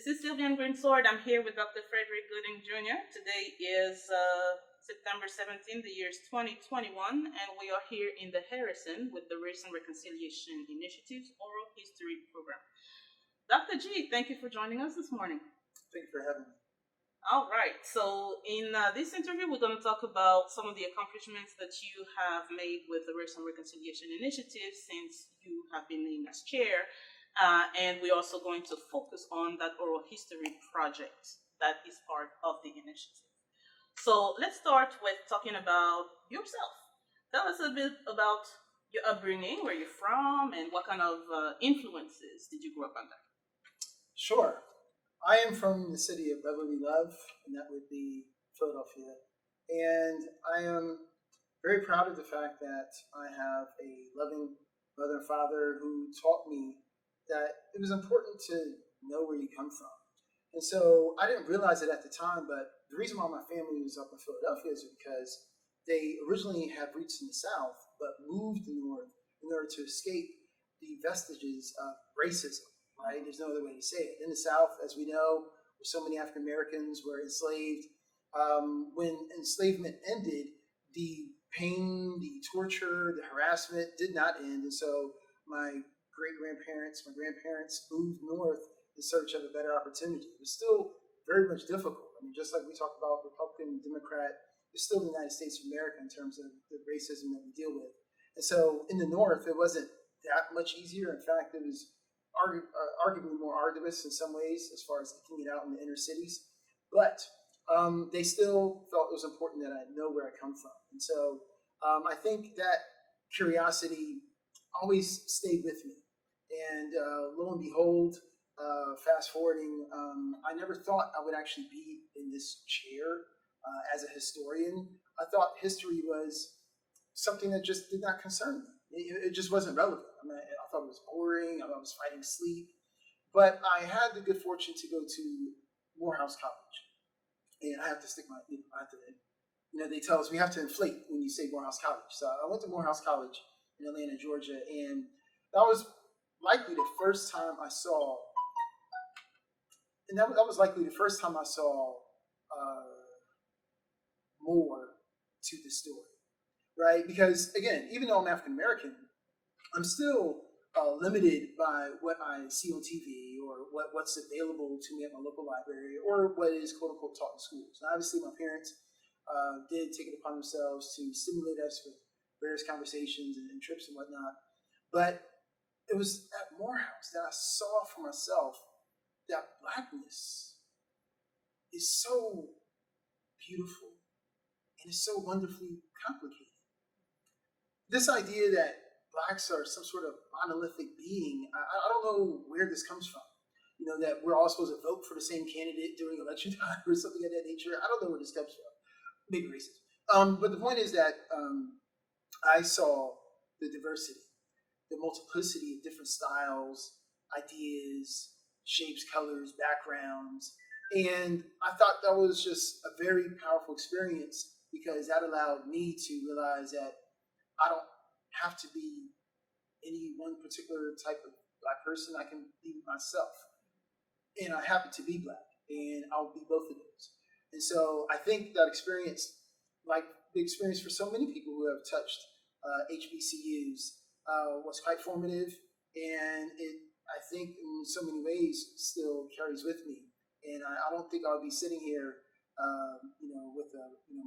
This is Sylvian Greensword. I'm here with Dr. Frederick Gooding Jr. Today is September 17th, the year is 2021, and we are here in the Harrison with the Race and Reconciliation Initiative's Oral History Program. Dr. G, thank you for joining us this morning. Thank you for having me. All right, so in this interview, we're going to talk about some of the accomplishments that you have made with the Race and Reconciliation Initiative since you have been named as chair. And we're also going to focus on that oral history project that is part of the initiative. So let's start with talking about yourself. Tell us a bit about your upbringing, where you're from, and what kind of influences did you grow up under? Sure. I am from the city of brotherly love, and that would be Philadelphia. And I am very proud of the fact that I have a loving mother and father who taught me that it was important to know where you come from. And so I didn't realize it at the time, but the reason why my family was up in Philadelphia is because they originally have roots in the South, but moved north in order to escape the vestiges of racism, right? There's no other way to say it. In the South, as we know, where so many African Americans were enslaved, when enslavement ended, the pain, the torture, the harassment did not end. And so my my grandparents moved north in search of a better opportunity. It was still very much difficult. I mean, just like we talk about Republican, Democrat, it's still the United States of America in terms of the racism that we deal with. And so in the north, it wasn't that much easier. In fact, it was arguably more arduous in some ways as far as eking it out in the inner cities. But they still felt it was important that I know where I come from. And so I think that curiosity always stayed with me. And lo and behold, fast forwarding, I never thought I would actually be in this chair as a historian. I thought history was something that just did not concern me. It just wasn't relevant. I mean, I thought it was boring. I was fighting sleep. But I had the good fortune to go to Morehouse College. And I have to stick my, they tell us we have to inflate when you say Morehouse College. So I went to Morehouse College in Atlanta, Georgia, and that was likely the first time I saw, more to the story, right? Because again, even though I'm African American, I'm still limited by what I see on TV or what's available to me at my local library or what is quote unquote taught in schools. Now, obviously, my parents did take it upon themselves to stimulate us with various conversations and trips and whatnot. But it was at Morehouse that I saw for myself that Blackness is so beautiful and is so wonderfully complicated. This idea that Blacks are some sort of monolithic being, I don't know where this comes from. That we're all supposed to vote for the same candidate during election time or something of that nature. I don't know where this comes from. Maybe racist. But the point is that I saw the diversity, the multiplicity of different styles, ideas, shapes, colors, backgrounds. And I thought that was just a very powerful experience because that allowed me to realize that I don't have to be any one particular type of Black person. I can be myself. And I happen to be Black, and I'll be both of those. And so I think that experience, like the experience for so many people who have touched HBCUs, was quite formative, and I think, in so many ways, still carries with me. And I don't think I'll be sitting here, with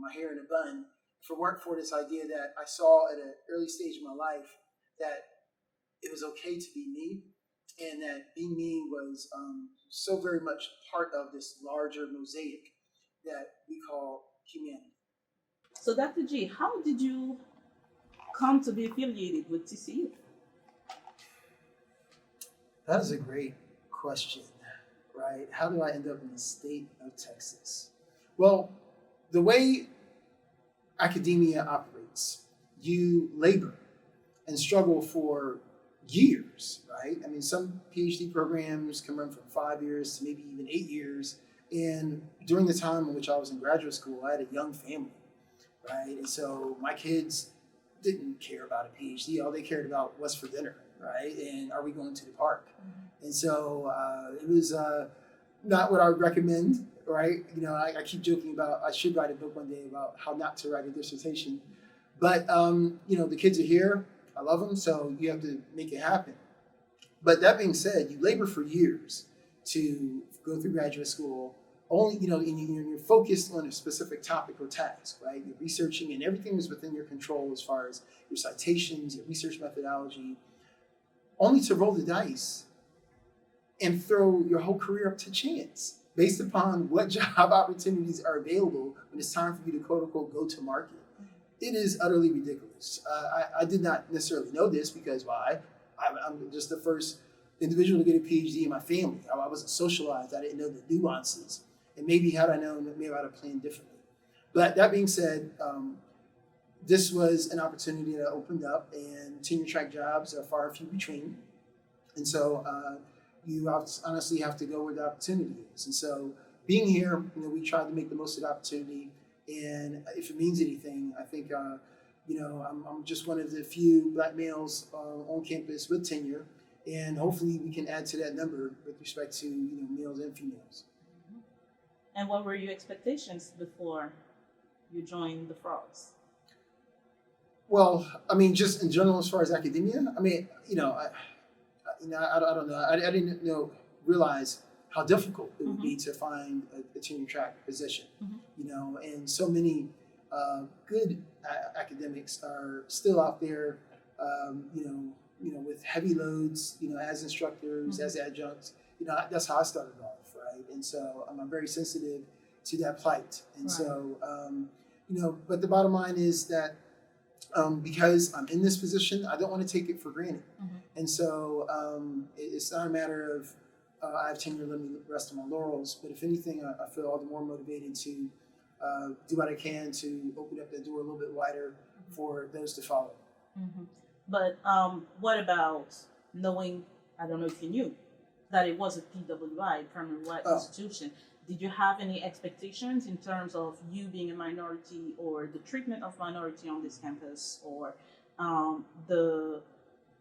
my hair in a bun, if it weren't for this idea that I saw at an early stage of my life that it was okay to be me, and that being me was so very much part of this larger mosaic that we call humanity. So, Dr. G, how did you come to be affiliated with TCU? That is a great question, right? How do I end up in the state of Texas? Well, the way academia operates, you labor and struggle for years, right? I mean, some PhD programs can run from 5 years to maybe even 8 years. And during the time in which I was in graduate school, I had a young family, right? And so my kids didn't care about a PhD. All they cared about was for dinner, right? And are we going to the park? And so it was not what I would recommend, right? I keep joking about I should write a book one day about how not to write a dissertation. But, the kids are here. I love them, so you have to make it happen. But that being said, you labor for years to go through graduate school. Only, and you're focused on a specific topic or task, right? You're researching, and everything is within your control as far as your citations, your research methodology, only to roll the dice and throw your whole career up to chance based upon what job opportunities are available when it's time for you to quote unquote go to market. It is utterly ridiculous. I did not necessarily know this because why? I'm just the first individual to get a PhD in my family. I wasn't socialized. I didn't know the nuances. And maybe had I known, maybe I'd have planned differently. But that being said, this was an opportunity that opened up, and tenure track jobs are far and few between. And so you honestly have to go where the opportunity is. And so being here, we tried to make the most of the opportunity. And if it means anything, I think, I'm just one of the few Black males on campus with tenure. And hopefully we can add to that number with respect to, males and females. And what were your expectations before you joined the Frogs? Well, just in general, as far as academia, I don't know. I didn't realize how difficult it would be to find a tenure track position. And so many good academics are still out there, with heavy loads, as instructors, as adjuncts. That's how I started off, right? And so I'm very sensitive to that plight. And right. So, but the bottom line is that because I'm in this position, I don't want to take it for granted. And so it's not a matter of I have tenure, let me rest on my laurels. But if anything, I feel all the more motivated to do what I can to open up that door a little bit wider for those to follow. But what about knowing, I don't know if you knew, that it was a PWI, Permanent White Institution. Did you have any expectations in terms of you being a minority or the treatment of minority on this campus, or the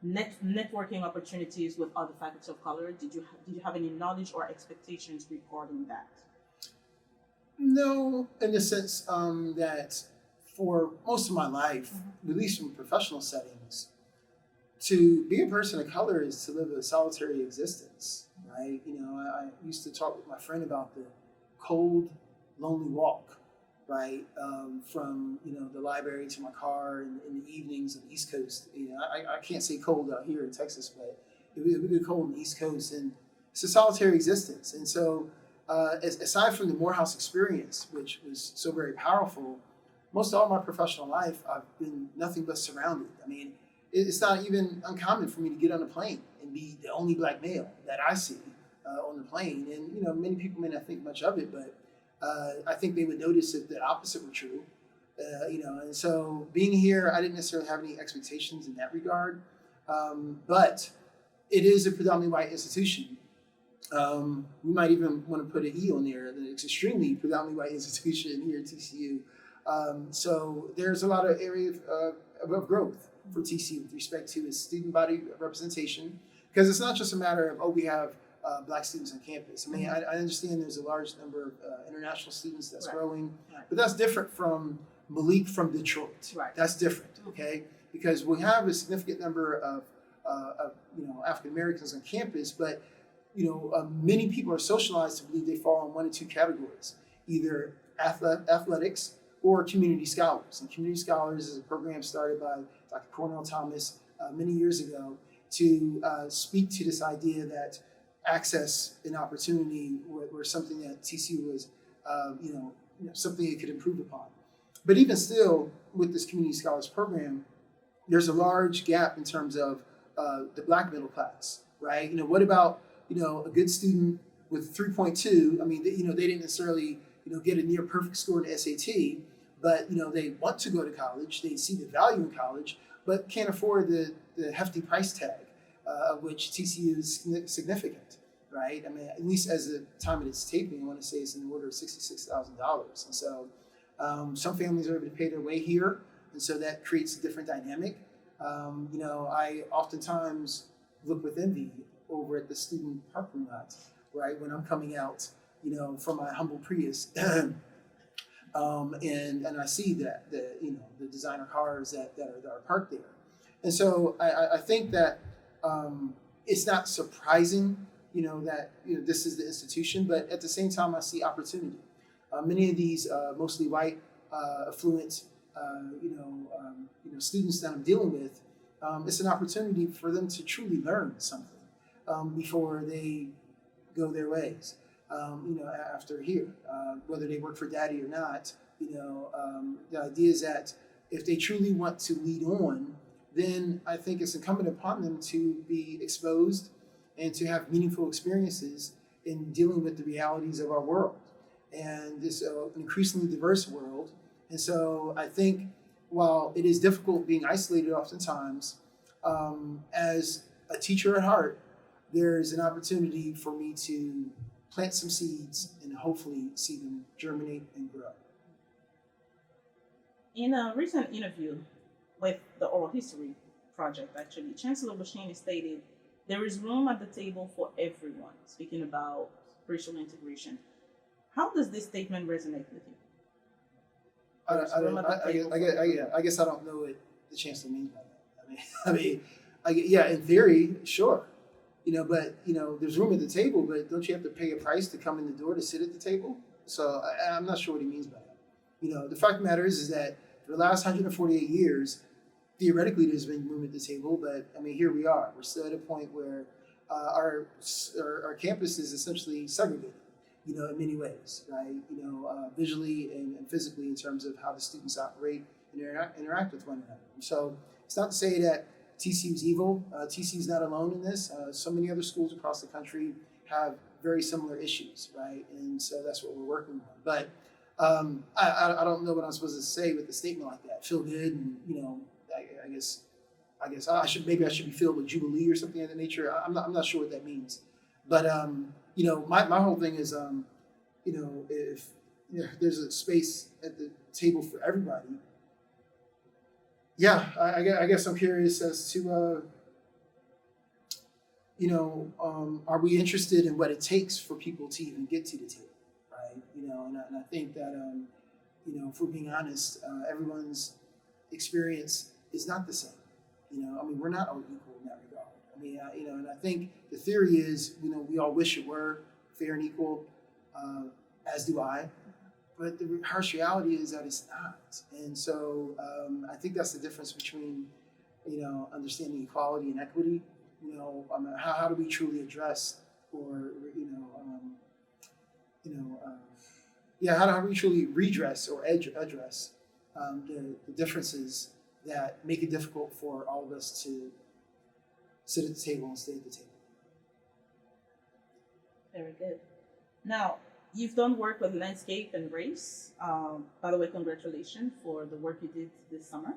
networking opportunities with other faculty of color? Did you have any knowledge or expectations regarding that? No, in the sense that for most of my life, at least in professional settings, to be a person of color is to live a solitary existence, right? I used to talk with my friend about the cold, lonely walk, right? From, the library to my car in the evenings on the East Coast. I can't say cold out here in Texas, but it would be cold on the East Coast, and it's a solitary existence. And so aside from the Morehouse experience, which was so very powerful, most of all my professional life, I've been nothing but surrounded. It's not even uncommon for me to get on a plane and be the only Black male that I see on the plane. And, many people may not think much of it, but I think they would notice if the opposite were true. And so being here, I didn't necessarily have any expectations in that regard. But it is a predominantly white institution. We might even want to put an E on there. It's extremely predominantly white institution here at TCU. So there's a lot of area of growth for TCU with respect to its student body representation, because it's not just a matter of, we have Black students on campus. I understand there's a large number of international students that's growing, but that's different from Malik from Detroit. Right. That's different, okay? Because we have a significant number of African Americans on campus, but many people are socialized to believe they fall in one of two categories: either athletics or community scholars. And community scholars is a program started by Dr. Cornell Thomas many years ago to speak to this idea that access and opportunity were something that TCU was, something it could improve upon. But even still, with this community scholars program, there's a large gap in terms of the Black middle class, right? What about, a good student with 3.2? They didn't necessarily, get a near perfect score in SAT, but, they want to go to college, they see the value in college, but can't afford the hefty price tag, of which TCU is significant, right? At least as the time of its taping, I want to say it's in the order of $66,000. And so some families are able to pay their way here, and so that creates a different dynamic. I oftentimes look with envy over at the student parking lot right? When I'm coming out, from my humble Prius, and I see that the designer cars that are parked there, and so I think that it's not surprising, that this is the institution, but at the same time I see opportunity. Many of these mostly white, affluent, students that I'm dealing with, it's an opportunity for them to truly learn something before they go their ways. After here, whether they work for daddy or not, the idea is that if they truly want to lead on, then I think it's incumbent upon them to be exposed and to have meaningful experiences in dealing with the realities of our world and this increasingly diverse world. And so I think while it is difficult being isolated oftentimes, as a teacher at heart, there's an opportunity for me to plant some seeds and hopefully see them germinate and grow. In a recent interview with the Oral History Project, actually, Chancellor Boshini stated, "There is room at the table for everyone," speaking about racial integration. How does this statement resonate with you? I guess I don't know what the chancellor means by that. Yeah, in theory, sure, but there's room at the table, but don't you have to pay a price to come in the door to sit at the table? So I'm not sure what he means by that. The fact of the matter is that for the last 148 years, theoretically there's been room at the table, but here we are. We're still at a point where our campus is essentially segregated, in many ways, right? Visually and physically in terms of how the students operate and interact with one another. So it's not to say that TCU is evil. TCU is not alone in this. So many other schools across the country have very similar issues, right? And so that's what we're working on. But I don't know what I'm supposed to say with a statement like that. Feel good, and I guess I should be filled with jubilee or something of that nature. I'm not sure what that means. But my whole thing is if there's a space at the table for everybody. Yeah, I guess I'm curious as to, are we interested in what it takes for people to even get to the table, right? And I think that, if we're being honest, everyone's experience is not the same. We're not all equal in that regard. And I think the theory is, we all wish it were fair and equal, as do I. But the harsh reality is that it's not. And so I think that's the difference between, understanding equality and equity. How do we truly address or, how do we truly redress or address the differences that make it difficult for all of us to sit at the table and stay at the table. Very good. Now, you've done work with landscape and race. By the way, congratulations for the work you did this summer.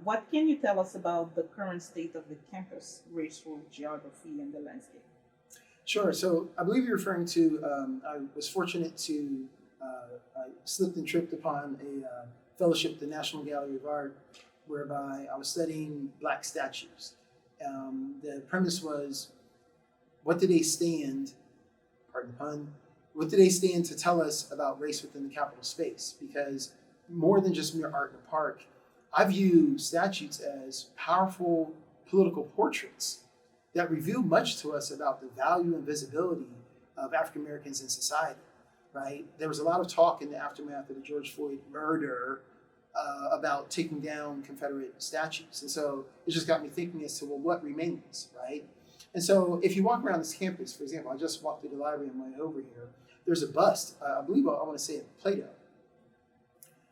What can you tell us about the current state of the campus, racial geography, and the landscape? Sure. So I believe you're referring to, I was fortunate to, I slipped and tripped upon a fellowship at the National Gallery of Art, whereby I was studying Black statues. The premise was, what do they stand, pardon the pun, what do they stand to tell us about race within the Capitol space? Because more than just mere art in a park, I view statues as powerful political portraits that reveal much to us about the value and visibility of African Americans in society, right? There was a lot of talk in the aftermath of the George Floyd murder about taking down Confederate statues. And so it just got me thinking as to, well, what remains, right? And so if you walk around this campus, for example, I just walked through the library on my way over here, there's a bust, I believe I want to say of Plato.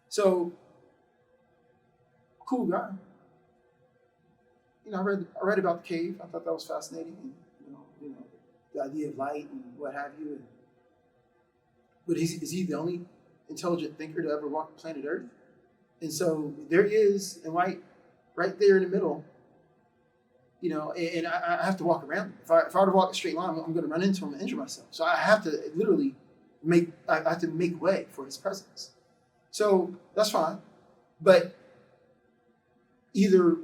So, cool guy. I read about the cave. I thought that was fascinating, and the idea of light and what have you. But is he the only intelligent thinker to ever walk planet Earth? And so there he is in white, right there in the middle. And I have to walk around him. If I were to walk a straight line, I'm going to run into him and injure myself. So I have to literally make way for his presence. So that's fine. But either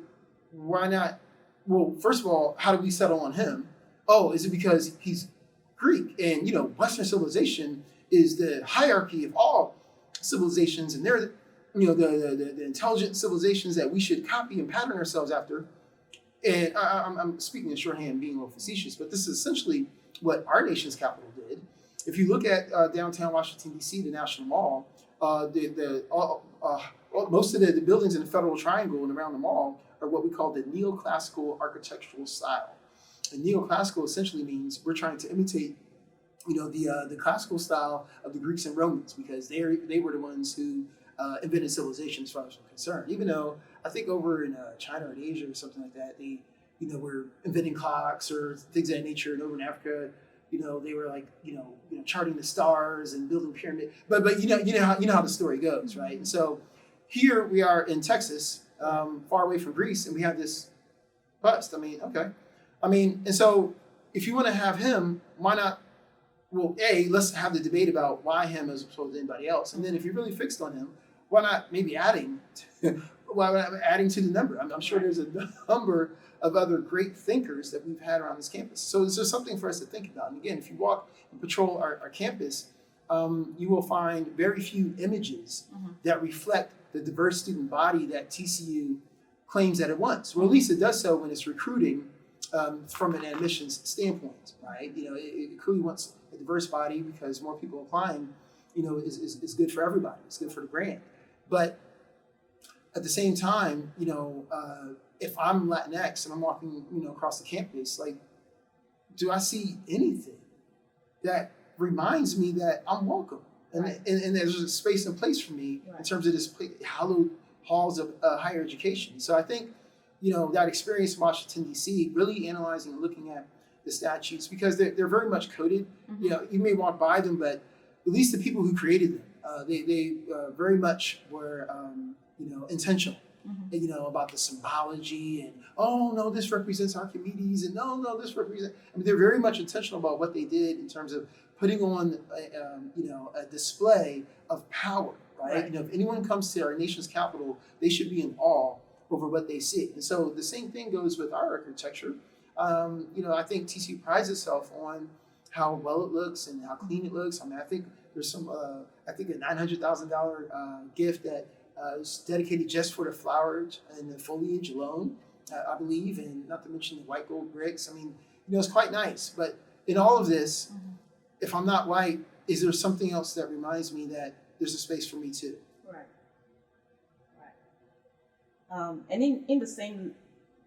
why not? Well, first of all, how do we settle on him? Oh, is it because he's Greek. And, Western civilization is the hierarchy of all civilizations, and they're, the intelligent civilizations that we should copy and pattern ourselves after. And I'm speaking in shorthand, being a little facetious, but this is essentially what our nation's capital did. If you look at downtown Washington, D.C., the National Mall, most of the buildings in the Federal Triangle and around the mall are what we call the neoclassical architectural style. And neoclassical essentially means we're trying to imitate, the classical style of the Greeks and Romans, because they were the ones who invented civilization as far as I'm concerned. Even though I think over in China or in Asia or something like that, they, were inventing clocks or things of that nature. And over in Africa, they were like, charting the stars and building pyramids. But you know how the story goes, right? And so here we are in Texas, far away from Greece, and we have this bust. Okay. And so if you want to have him, why not? Well, let's have the debate about why him as opposed to anybody else. And then if you're really fixed on him, why not maybe adding to the number? I'm sure there's a number of other great thinkers that we've had around this campus. So there's just something for us to think about. And again, if you walk and patrol our campus, you will find very few images that reflect the diverse student body that TCU claims that it wants. Well, at least it does so when it's recruiting from an admissions standpoint, right? It clearly wants a diverse body because more people applying, is good for everybody. It's good for the brand. But at the same time, if I'm Latinx and I'm walking, across the campus, like, do I see anything that reminds me that I'm welcome? And, right. and there's a space and place for me in terms of this hallowed halls of higher education. So I think, that experience in Washington, D.C., really analyzing and looking at the statutes, because they're very much coded. You may walk by them, but at least the people who created them, they very much were, intentional. About the symbology and, oh, no, this represents Archimedes, and no, this represents... they're very much intentional about what they did in terms of putting on, a display of power, right? If anyone comes to our nation's capital, they should be in awe over what they see. And so the same thing goes with our architecture. I think TCU prides itself on how well it looks and how clean it looks. I think there's a $900,000 gift that is dedicated just for the flowers and the foliage alone, I believe, and not to mention the white gold bricks. It's quite nice. But in all of this, if I'm not white, is there something else that reminds me that there's a space for me too? Right. And in the same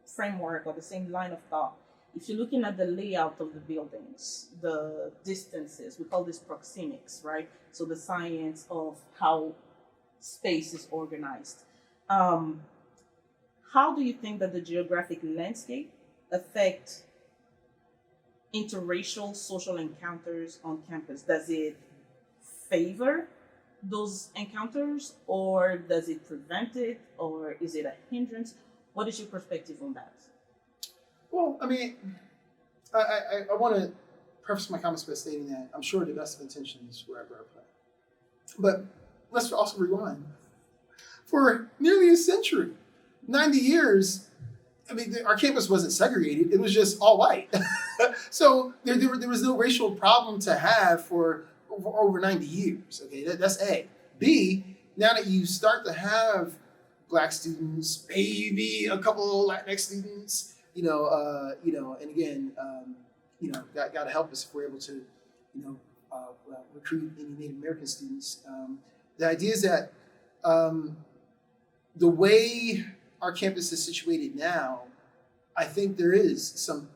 framework or the same line of thought, if you're looking at the layout of the buildings, the distances, we call this proxemics, right? So the science of how space is organized. How do you think that the geographic landscape affect interracial social encounters on campus? Does it favor those encounters, or does it prevent it, or is it a hindrance? What is your perspective on that? Well, I want to preface my comments by stating that I'm sure the best of intentions wherever I play. But let's also rewind. For nearly a century, 90 years, our campus wasn't segregated. It was just all white. So there was no racial problem to have for over 90 years. Okay, that's A. B, now that you start to have Black students, maybe a couple of Latinx students, and again, got to help us if we're able to, recruit any Native American students. The idea is that the way our campus is situated now, I think there is some,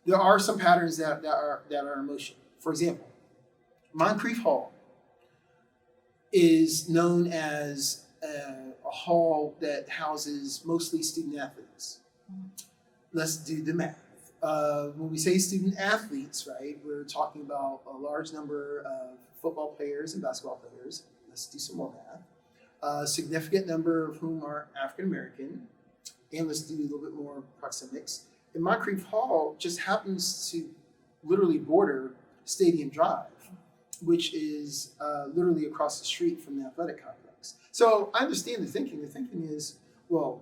there are some patterns that are in motion. For example, Moncrief Hall is known as a hall that houses mostly student athletes. Let's do the math. When we say student athletes, right, we're talking about a large number of football players and basketball players. Let's do some more math. A significant number of whom are African American, and let's do a little bit more proxemics. And Moncrief Hall just happens to literally border Stadium Drive, which is literally across the street from the athletic complex. So I understand the thinking. The thinking is, well,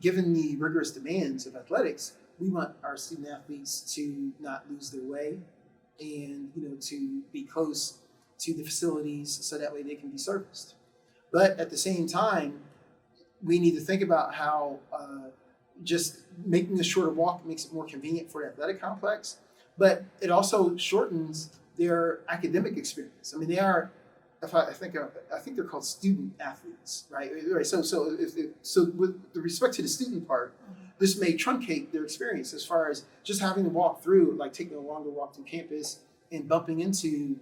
given the rigorous demands of athletics, we want our student athletes to not lose their way, and to be close to the facilities so that way they can be serviced. But at the same time, we need to think about how just making a shorter walk makes it more convenient for the athletic complex, but it also shortens their academic experience. I mean, they are, I think they're called student athletes, right? Right. So with respect to the student part, this may truncate their experience as far as just having to walk through, like taking a longer walk through campus and bumping into,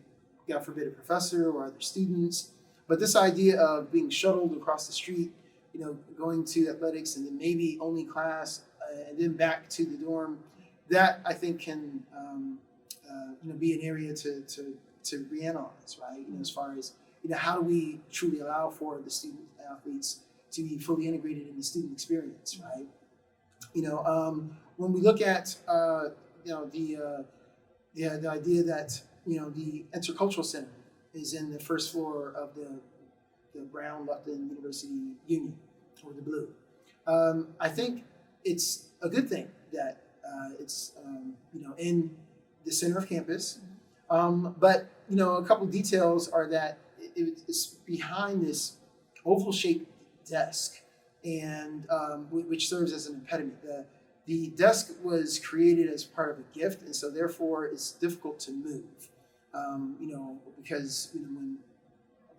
God forbid, a professor or other students. But this idea of being shuttled across the street, going to athletics and then maybe only class and then back to the dorm, that I think can be an area to reanalyze, right? As far as how do we truly allow for the student athletes to be fully integrated in the student experience, right? When we look at the idea that the Intercultural Center is in the first floor of the Brown Lupton University Union, or the Blue. I think it's a good thing that it's in the center of campus. But a couple of details are that it's behind this oval-shaped desk, and which serves as an impediment. The desk was created as part of a gift, and so therefore it's difficult to move. Because when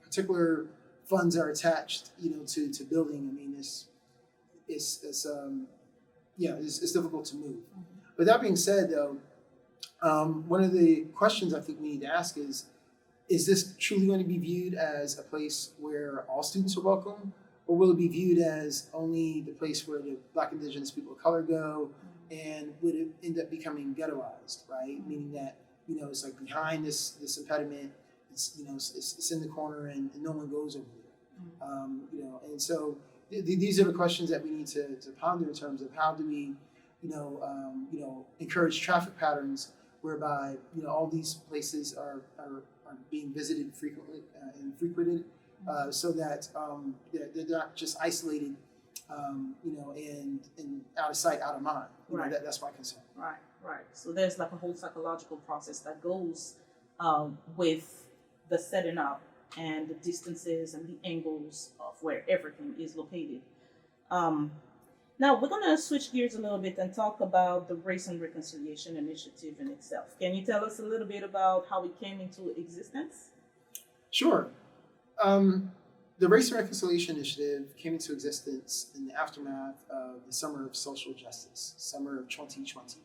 particular funds are attached, to building, I mean, it's difficult to move. But that being said, though, one of the questions I think we need to ask is this truly going to be viewed as a place where all students are welcome, or will it be viewed as only the place where the Black, Indigenous people of color go, and would it end up becoming ghettoized, right? Meaning that, it's like behind this impediment, it's in the corner and no one goes over there. And so these are the questions that we need to ponder in terms of how do we, encourage traffic patterns whereby, all these places are being visited frequently and frequented, so that they're not just isolated, and out of sight, out of mind. Right. That's my concern. Right. So there's like a whole psychological process that goes with the setting up and the distances and the angles of where everything is located. Now we're going to switch gears a little bit and talk about the Race and Reconciliation Initiative in itself. Can you tell us a little bit about how it came into existence? Sure. The Race and Reconciliation Initiative came into existence in the aftermath of the Summer of Social Justice, summer of 2020.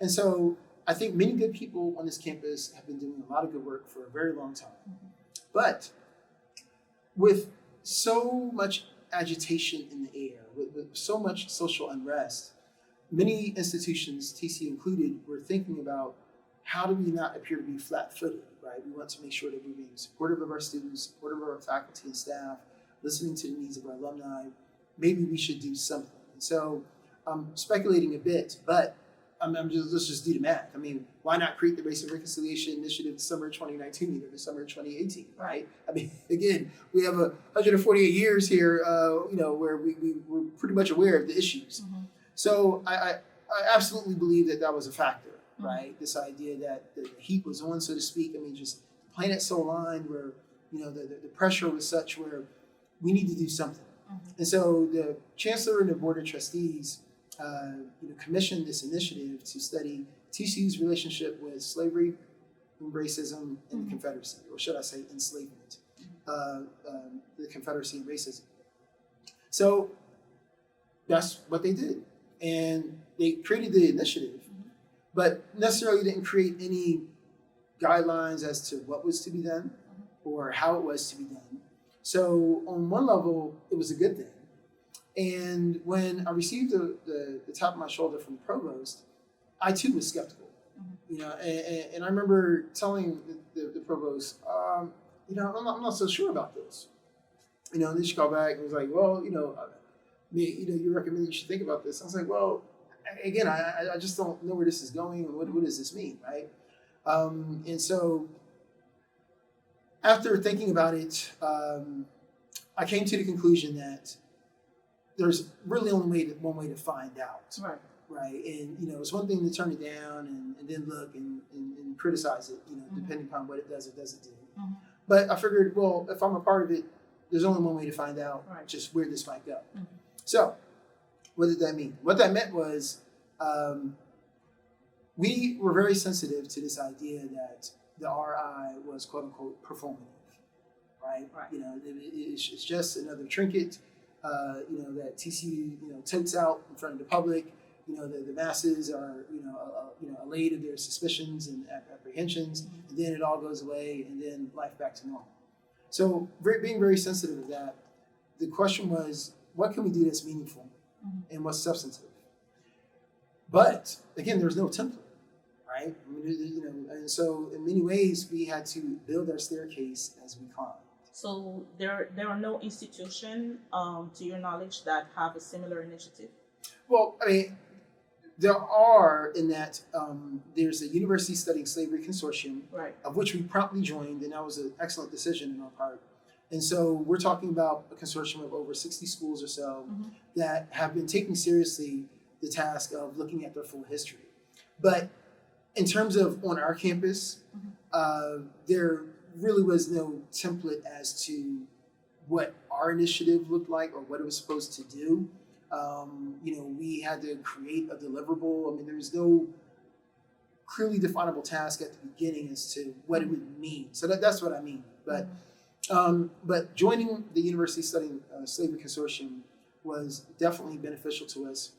And so I think many good people on this campus have been doing a lot of good work for a very long time. But with so much agitation in the air, with so much social unrest, many institutions, TCU included, were thinking about how do we not appear to be flat-footed, right? We want to make sure that we're being supportive of our students, supportive of our faculty and staff, listening to the needs of our alumni. Maybe we should do something. And so I'm speculating a bit, but let's just do the math. I mean, why not create the Race and Reconciliation Initiative the summer of 2019 or the summer of 2018, right? I mean, again, we have 148 years here, where we're pretty much aware of the issues. So I absolutely believe that was a factor, right? This idea that the heat was on, so to speak. I mean, just the planet's so aligned where, the pressure was such where we need to do something. And so the chancellor and the board of trustees commissioned this initiative to study TCU's relationship with slavery, racism, and the Confederacy, or should I say enslavement, the Confederacy and racism. So that's what they did. And they created the initiative, but necessarily didn't create any guidelines as to what was to be done or how it was to be done. So on one level, it was a good thing. And when I received the tap on my shoulder from the provost, I too was skeptical, and I remember telling the provost, I'm not so sure about this, and then she called back and was like, well, you recommend you should think about this. I was like, well, again, I just don't know where this is going, and what does this mean, right? And so after thinking about it, I came to the conclusion that there's really only one way to find out. Right. right? And it's one thing to turn it down and then look and criticize it, depending upon what it does or doesn't do. Mhm. But I figured, well, if I'm a part of it, there's only one way to find out Right. just where this might go. Mhm. So, what did that mean? What that meant was we were very sensitive to this idea that the RI was quote unquote performative, right? Right. It's just another trinket, that TCU totes out in front of the public. The masses are allayed of their suspicions and apprehensions, and then it all goes away, and then life back to normal. So being very sensitive of that, the question was, what can we do that's meaningful Mhm. and what's substantive? But again, there's no template, right? And so in many ways we had to build our staircase as we climbed. So there are no institution, to your knowledge, that have a similar initiative. Well, I mean, there are in that there's a university studying slavery consortium, Right. of which we promptly joined, and that was an excellent decision on our part. And so we're talking about a consortium of over 60 schools or so Mhm. that have been taking seriously the task of looking at their full history. But in terms of on our campus, there really was no template as to what our initiative looked like or what it was supposed to do. We had to create a deliverable. I mean, there's no clearly definable task at the beginning as to what it would mean. So that's what I mean. But joining the University Studying Slavery Consortium was definitely beneficial to us.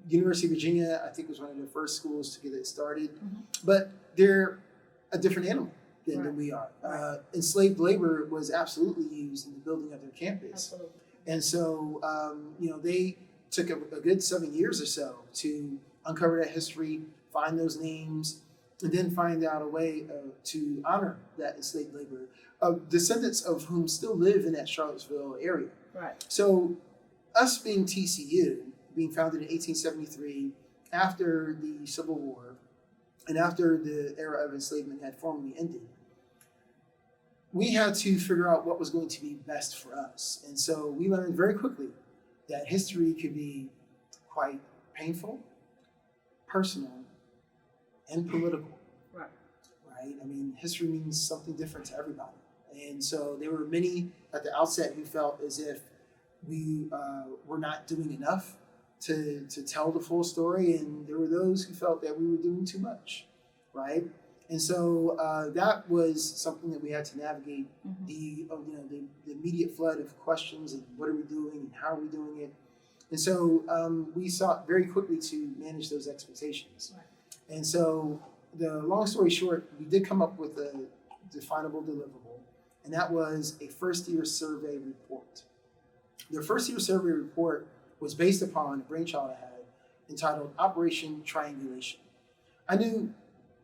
University of Virginia, I think, was one of the first schools to get it started. Mhm. But they're a different animal than Right. we are. Right. Enslaved labor was absolutely used in the building of their campus. Absolutely. And so, they took a good 7 years or so to uncover that history, find those names, and then find out a way to honor that enslaved labor, descendants of whom still live in that Charlottesville area. Right. So, us being TCU, being founded in 1873, after the Civil War, and after the era of enslavement had formally ended, we had to figure out what was going to be best for us. And so we learned very quickly that history could be quite painful, personal, and political. Right. Right? I mean, history means something different to everybody. And so there were many at the outset who felt as if we were not doing enough to tell the full story, and there were those who felt that we were doing too much, right? And so that was something that we had to navigate. Mhm. The immediate flood of questions and what are we doing and how are we doing it, and so we sought very quickly to manage those expectations. Right. And so the long story short, we did come up with a definable deliverable, and that was a first year survey report. The first year survey report was based upon a brainchild I had entitled Operation Triangulation. I knew,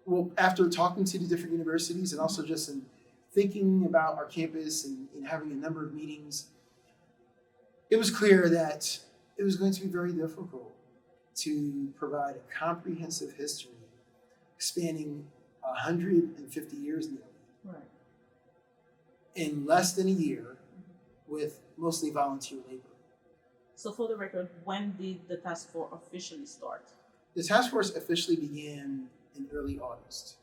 well, after talking to the different universities and also just in thinking about our campus and having a number of meetings, it was clear that it was going to be very difficult to provide a comprehensive history spanning 150 years nearly Right. in less than a year with mostly volunteer labor. So for the record, when did the task force officially start? The task force officially began in early August.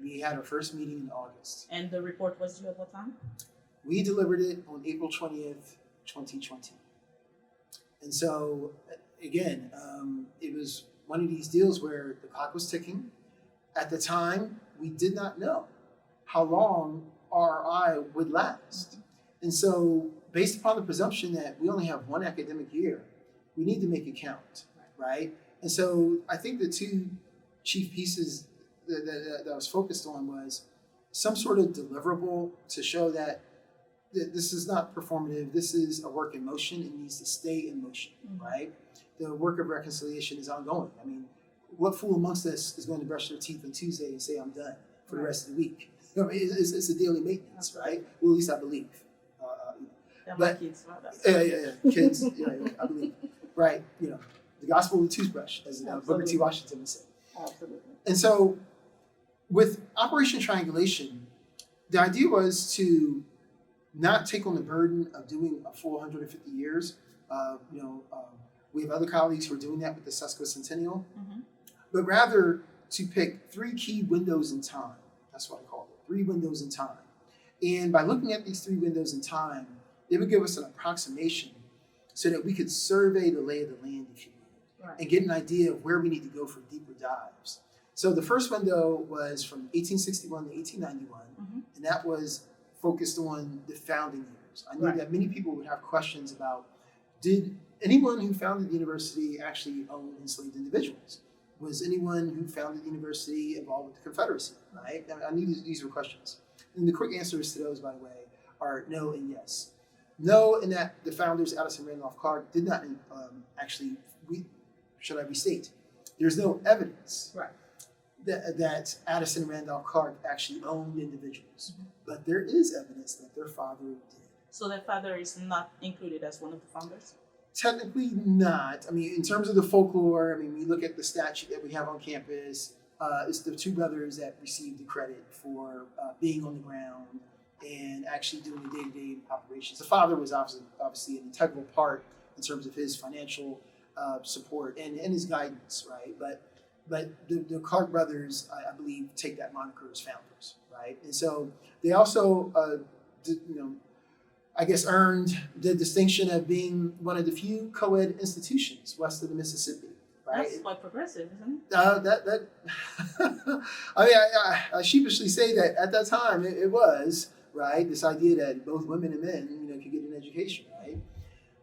We had our first meeting in August. And the report was due at what time? We delivered it on April 20th, 2020. And so, again, it was one of these deals where the clock was ticking. At the time, we did not know how long RI would last. And so, based upon the presumption that we only have one academic year, we need to make it count, right? And so, I think the two chief pieces that I was focused on was some sort of deliverable to show that this is not performative. This is a work in motion. It needs to stay in motion, right? The work of reconciliation is ongoing. I mean, what fool amongst us is going to brush their teeth on Tuesday and say, I'm done for the rest of the week? I mean, it's a daily maintenance, right? Well, at least I believe. Yeah, my But- kids know that. Yeah. Kids, I believe. Right? The gospel of the toothbrush, as Booker T. Absolutely. Washington would say. Absolutely. And so, with Operation Triangulation, the idea was to not take on the burden of doing a full 150 years, We have other colleagues who are doing that with the sesquicentennial. Mm-hmm. But rather to pick 3 key windows in time. That's what I call it, 3 windows in time. And by looking at these 3 windows in time, they would give us an approximation so that we could survey the lay of the land, if you will, Right. and get an idea of where we need to go for deeper dives. So the first window was from 1861 to 1891, and that was focused on the founding years. I knew Right. that many people would have questions about, did anyone who founded the university actually own enslaved individuals? Was anyone who founded the university involved with the Confederacy, right? I knew these were questions. And the quick answers to those, by the way, are no and yes. No, in that the founders, Addison Randolph Clark, did not actually, should I restate, there's no evidence Right. that Addison Randolph Clark actually owned individuals. But there is evidence that their father did. So their father is not included as one of the founders? Technically not. I mean, in terms of the folklore, I mean, we look at the statue that we have on campus. It's the 2 brothers that received the credit for being on the ground and actually doing the day-to-day operations. The father was obviously an integral part in terms of his financial support and his guidance, right? But the Clark brothers, I believe, take that moniker as founders, right? And so they also, I guess, earned the distinction of being one of the few co-ed institutions west of the Mississippi, right? That's quite progressive, isn't it? That I mean, I sheepishly say that at that time it was, right? This idea that both women and men, could get an education, right?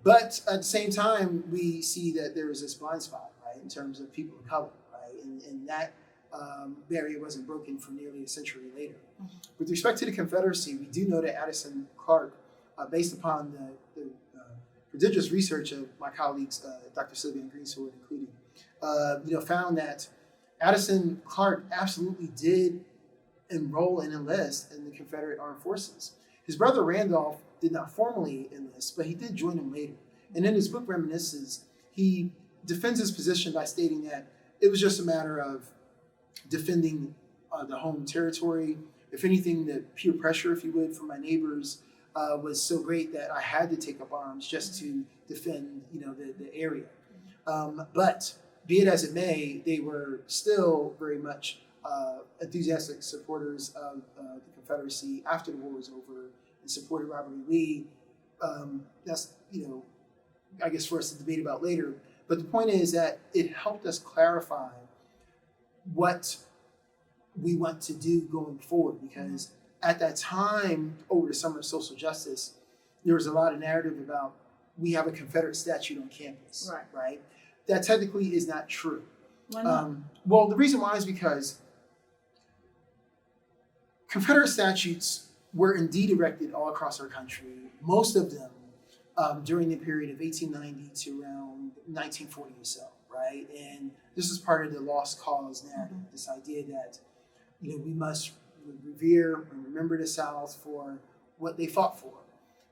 But at the same time, we see that there is this blind spot, right, in terms of people of color, right? And that barrier wasn't broken for nearly a century later. Mm-hmm. With respect to the Confederacy, we do know that Addison Clark, based upon the prodigious research of my colleagues, Dr. Sylvia and Greensword including, found that Addison Clark absolutely did enroll and enlist in the Confederate Armed Forces. His brother Randolph did not formally enlist, but he did join him later. And in his book Reminiscences, he defends his position by stating that it was just a matter of defending the home territory. If anything, the peer pressure, if you would, from my neighbors was so great that I had to take up arms just to defend, the area. But be it as it may, they were still very much enthusiastic supporters of the Confederacy after the war was over and supported Robert E. Lee. That's, I guess for us to debate about later. But the point is that it helped us clarify what we want to do going forward, because at that time, over the summer of social justice, there was a lot of narrative about we have a Confederate statue on campus, right? That technically is not true. Why not? Well, the reason why is because Confederate statutes were indeed erected all across our country, most of them during the period of 1890 to around 1940 or so, right? And this is part of the lost cause narrative, this idea that, we must revere and remember the South for what they fought for.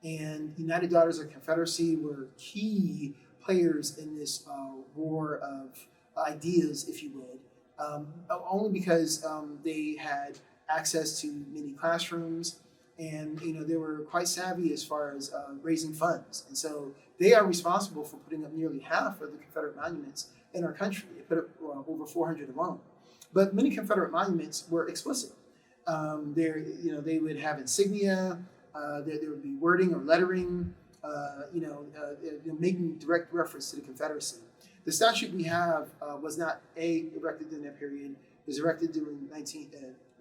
And United Daughters of Confederacy were key players in this war of ideas, if you would, only because they had access to many classrooms, and they were quite savvy as far as raising funds. And so they are responsible for putting up nearly half of the Confederate monuments in our country. They put up over 400 alone. But many Confederate monuments were explicit. They would have insignia. There would be wording or lettering. Making direct reference to the Confederacy. The statute we have was not erected during that period. It was erected during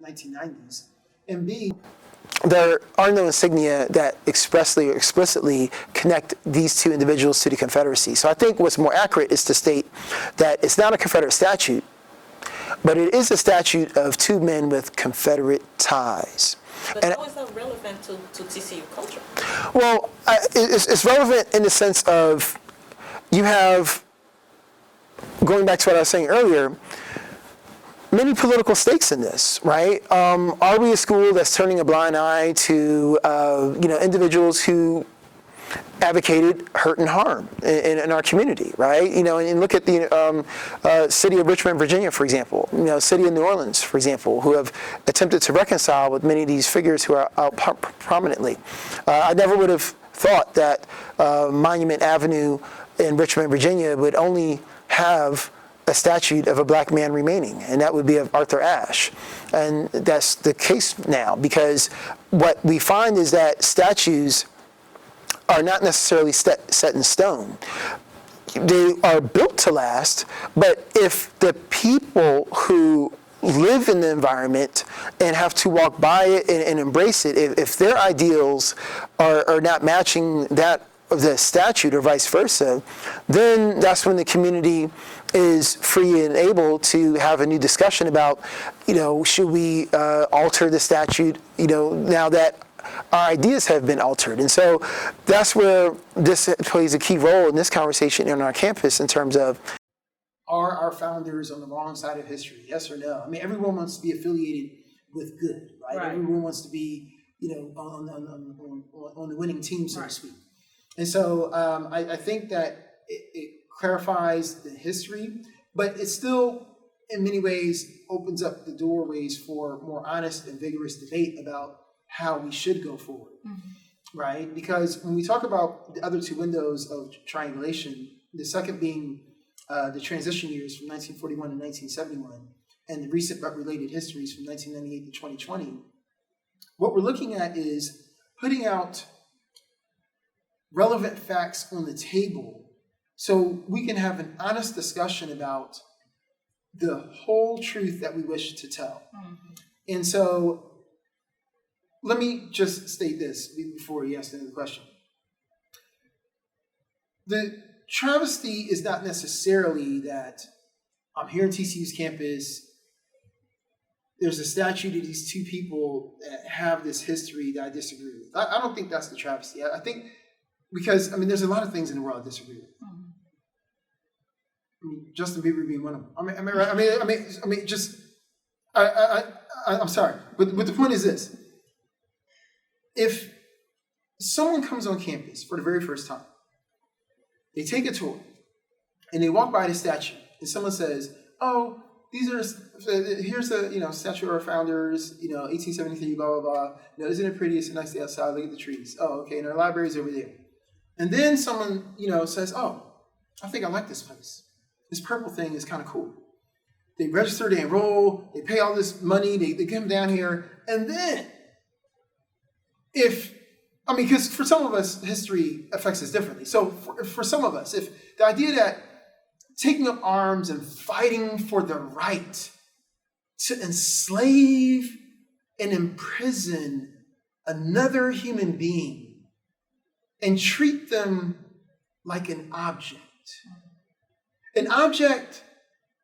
1990s, and B, there are no insignia that expressly or explicitly connect these 2 individuals to the Confederacy. So I think what's more accurate is to state that it's not a Confederate statute, but it is a statute of 2 men with Confederate ties. But how is that relevant to TCU culture? Well, it's relevant in the sense of you have, going back to what I was saying earlier, many political stakes in this, right? Are we a school that's turning a blind eye to, individuals who advocated hurt and harm in our community, right? And look at the city of Richmond, Virginia, for example, city of New Orleans, for example, who have attempted to reconcile with many of these figures who are out prominently. I never would have thought that Monument Avenue in Richmond, Virginia, would only have a statue of a black man remaining, and that would be of Arthur Ashe. And that's the case now, because what we find is that statues are not necessarily set in stone. They are built to last, but if the people who live in the environment and have to walk by it and embrace it, if their ideals are not matching that of the statute or vice versa, then that's when the community is free and able to have a new discussion about, should we alter the statute, now that our ideas have been altered. And so that's where this plays a key role in this conversation on our campus in terms of, are our founders on the wrong side of history? Yes or no? I mean, everyone wants to be affiliated with good, right? Everyone wants to be, on the winning team, so to speak. And so I think that it clarifies the history, but it still, in many ways, opens up the doorways for more honest and vigorous debate about how we should go forward, right? Because when we talk about the other two windows of triangulation, the second being the transition years from 1941 to 1971, and the recent but related histories from 1998 to 2020, what we're looking at is putting out relevant facts on the table so we can have an honest discussion about the whole truth that we wish to tell. And so let me just state this before you ask another question. The travesty is not necessarily that I'm here on TCU's campus, there's a statue to these two people that have this history that I disagree with. I don't think that's the travesty. I think because, there's a lot of things in the world I disagree with. Justin Bieber being one of them. I'm sorry, but the point is this. If someone comes on campus for the very first time, they take a tour, and they walk by the statue, and someone says, "Oh, here's the statue of our founders, 1873, blah blah blah. Isn't it pretty? It's a nice day outside. Look at the trees. Oh, okay, and our library's over there." And then someone says, "Oh, I think I like this place. This purple thing is kind of cool." They register, they enroll, they pay all this money, they come down here, and then because for some of us, history affects us differently. So for some of us, if the idea that taking up arms and fighting for the right to enslave and imprison another human being and treat them like an object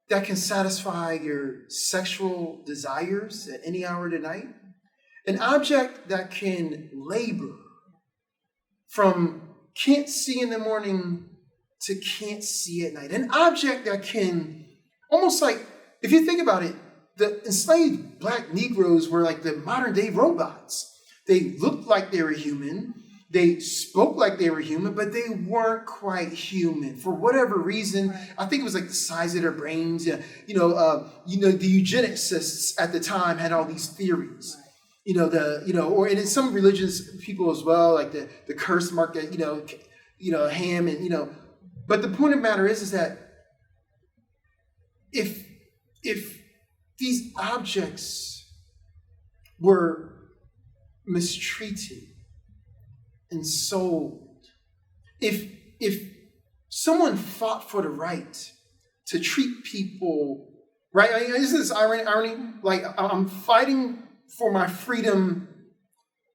that can satisfy your sexual desires at any hour of the night, an object that can labor from can't see in the morning to can't see at night, an object that can, almost like, if you think about it, the enslaved black Negroes were like the modern day robots. They looked like they were human, they spoke like they were human, but they weren't quite human for whatever reason. I think it was like the size of their brains. The eugenicists at the time had all these theories. Or in some religious people as well, like the curse mark that Ham and But the point of the matter is that if these objects were mistreated and sold, if someone fought for the right to treat people right, isn't this irony? Like I'm fighting for my freedom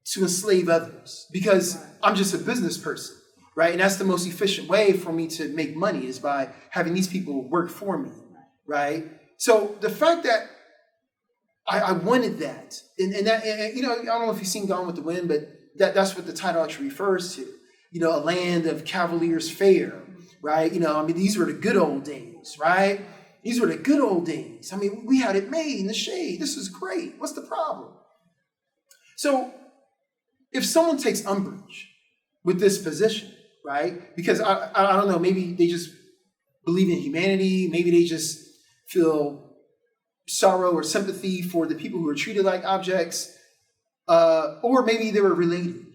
to enslave others because I'm just a business person, right? And that's the most efficient way for me to make money is by having these people work for me, right? So the fact that I wanted that, and that, I don't know if you've seen Gone with the Wind, but that's what the title actually refers to. A land of Cavaliers fair, right? These were the good old days, right? These were the good old days. We had it made in the shade. This is great. What's the problem? So if someone takes umbrage with this position, right? Because I don't know, maybe they just believe in humanity. Maybe they just feel sorrow or sympathy for the people who are treated like objects. Or maybe they were related,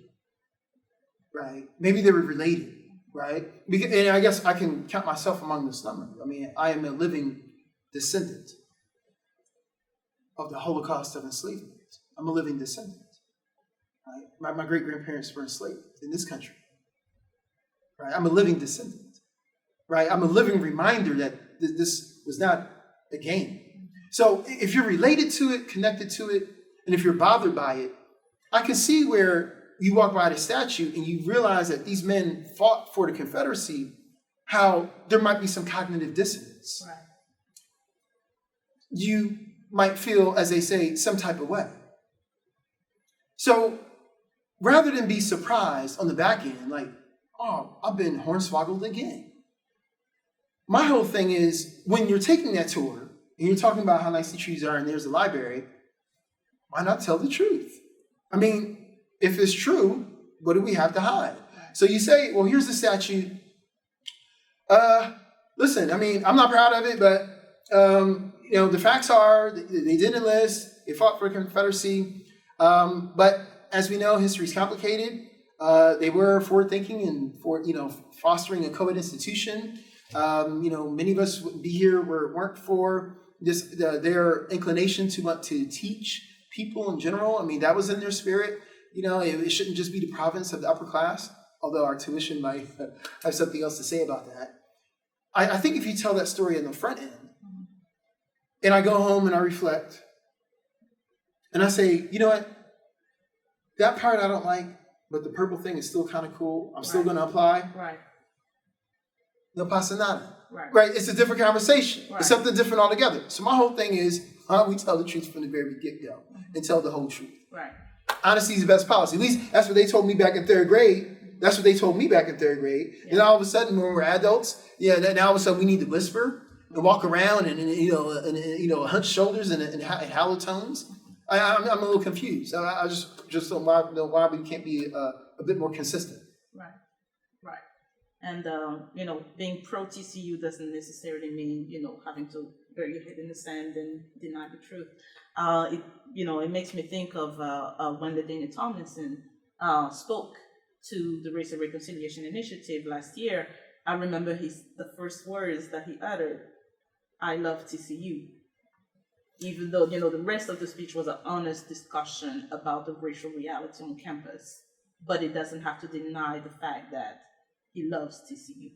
right? Maybe they were related. right? And I guess I can count myself among this number. I mean, I am a living descendant of the Holocaust of enslavement. I'm a living descendant. Right? My great-grandparents were enslaved in this country. Right? I'm a living descendant. Right? I'm a living reminder that this was not a game. So if you're related to it, connected to it, and if you're bothered by it, I can see where you walk by the statue and you realize that these men fought for the Confederacy, how there might be some cognitive dissonance. Right. You might feel, as they say, some type of way. So rather than be surprised on the back end, like, oh, I've been hornswoggled again. My whole thing is, when you're taking that tour and you're talking about how nice the trees are and there's a library, why not tell the truth? I mean, if it's true, what do we have to hide? So you say, well, here's the statue. Listen, I mean, I'm not proud of it, but the facts are they did enlist, they fought for the Confederacy. But as we know, history is complicated. They were forward-thinking and fostering a co-ed institution. Many of us wouldn't be here weren't for their inclination to want to teach people in general. I mean, that was in their spirit. It shouldn't just be the province of the upper class, although our tuition might have something else to say about that. I think if you tell that story in the front end, and I go home and I reflect, and I say, you know what, that part I don't like, but the purple thing is still kind of cool. I'm still going to apply. Right. No pasa nada. Right. It's a different conversation. Right. It's something different altogether. So my whole thing is, we tell the truth from the very get-go and tell the whole truth. Right. Honesty is the best policy. At least that's what they told me back in third grade. Yeah. And all of a sudden, when we're adults, now all of a sudden we need to whisper and walk around and hunch shoulders and hollow tones. I'm a little confused. I just don't know why we can't be a bit more consistent. Right. And being pro TCU doesn't necessarily mean having to bury your head in the sand and deny the truth. It makes me think of when LaDainian Tomlinson spoke to the Race and Reconciliation Initiative last year. I remember the first words that he uttered, "I love TCU." Even though the rest of the speech was an honest discussion about the racial reality on campus, but it doesn't have to deny the fact that he loves TCU.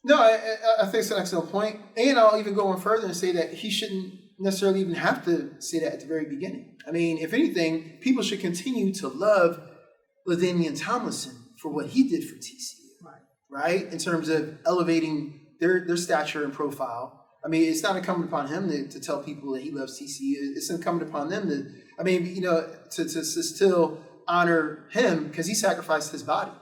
No, I think it's an excellent point. And I'll even go on further and say that he shouldn't necessarily even have to say that at the very beginning. I mean, if anything, people should continue to love LaDainian Tomlinson for what he did for TCU, right? In terms of elevating their stature and profile. I mean, it's not incumbent upon him to tell people that he loves TCU. It's incumbent upon them to still honor him because he sacrificed his body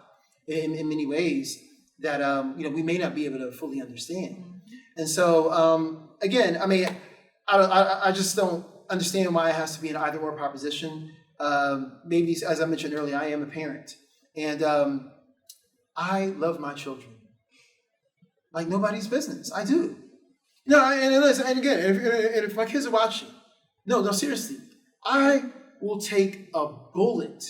in many ways that we may not be able to fully understand. And so again, I mean, I just don't understand why it has to be an either-or proposition. Maybe, as I mentioned earlier, I am a parent, and I love my children like nobody's business. I do. No, and listen, and again, if my kids are watching, no, seriously, I will take a bullet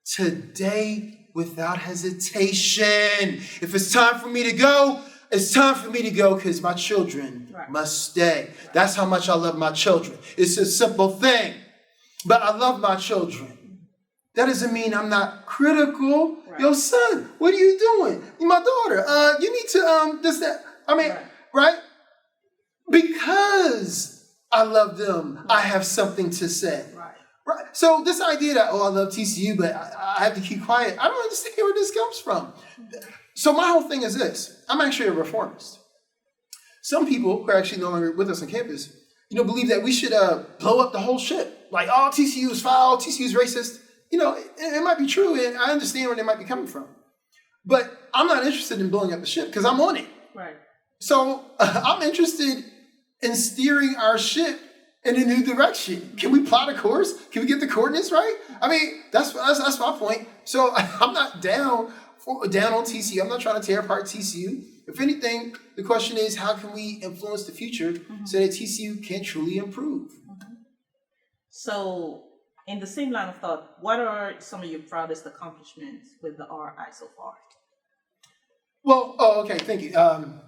today without hesitation. If it's time for me to go, it's time for me to go because my children must stay. That's how much I love my children. It's a simple thing, but I love my children. That doesn't mean I'm not critical. Right. Yo, son, what are you doing? You're my daughter. You need to this, that. I mean, right? Because I love them, I have something to say. Right. So this idea that, I love TCU, but I have to keep quiet, I don't understand where this comes from. So my whole thing is this. I'm actually a reformist. Some people who are actually no longer with us on campus, believe that we should blow up the whole shit. Like, TCU is foul, TCU is racist. It might be true, and I understand where they might be coming from. But I'm not interested in blowing up the ship because I'm on it. Right. So I'm interested in steering our ship in a new direction. Can we plot a course? Can we get the coordinates right? I mean, that's my point. So I'm not down on TCU. I'm not trying to tear apart TCU. If anything, the question is, how can we influence the future so that TCU can truly improve? So in the same line of thought, what are some of your proudest accomplishments with the RI so far? Well, okay, thank you. I'm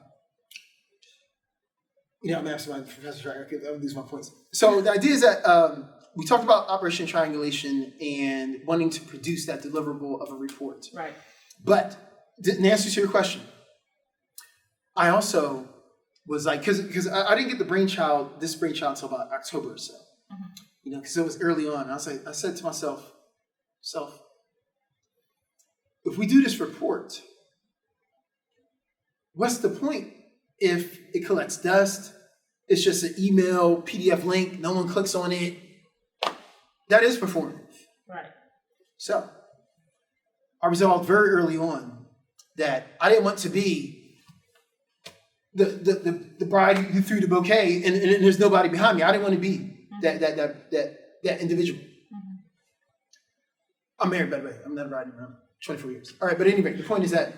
asking my professor, right? Okay, I'll lose my points. So the idea is that we talked about Operation Triangulation and wanting to produce that deliverable of a report. Right. But in answer to your question, I also was like, because I didn't get this brainchild until about October or so. Mm-hmm. Because it was early on. I said to myself, if we do this report, what's the point if it collects dust? It's just an email, PDF link, no one clicks on it. That is performative. Right. So I resolved very early on that I didn't want to be the bride who threw the bouquet and there's nobody behind me. I didn't want to be that individual. Mm-hmm. I'm married, by the way. I'm not a bride anymore. 24 years. All right, but anyway, the point is that,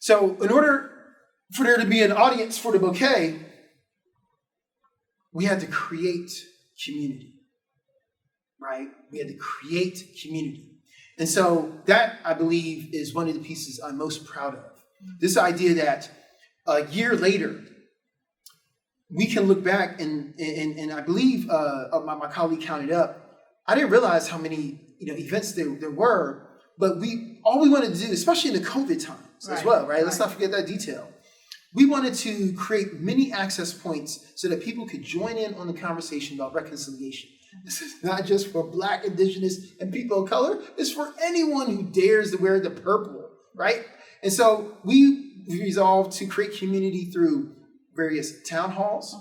so in order for there to be an audience for the bouquet, we had to create community, right? We had to create community. And so that, I believe, is one of the pieces I'm most proud of. This idea that a year later, we can look back and I believe my colleague counted up, I didn't realize how many events there were, but all we wanted to do, especially in the COVID times as well, right? Let's not forget that detail. We wanted to create many access points so that people could join in on the conversation about reconciliation. This is not just for Black, Indigenous, and people of color. It's for anyone who dares to wear the purple, right? And so we resolved to create community through various town halls,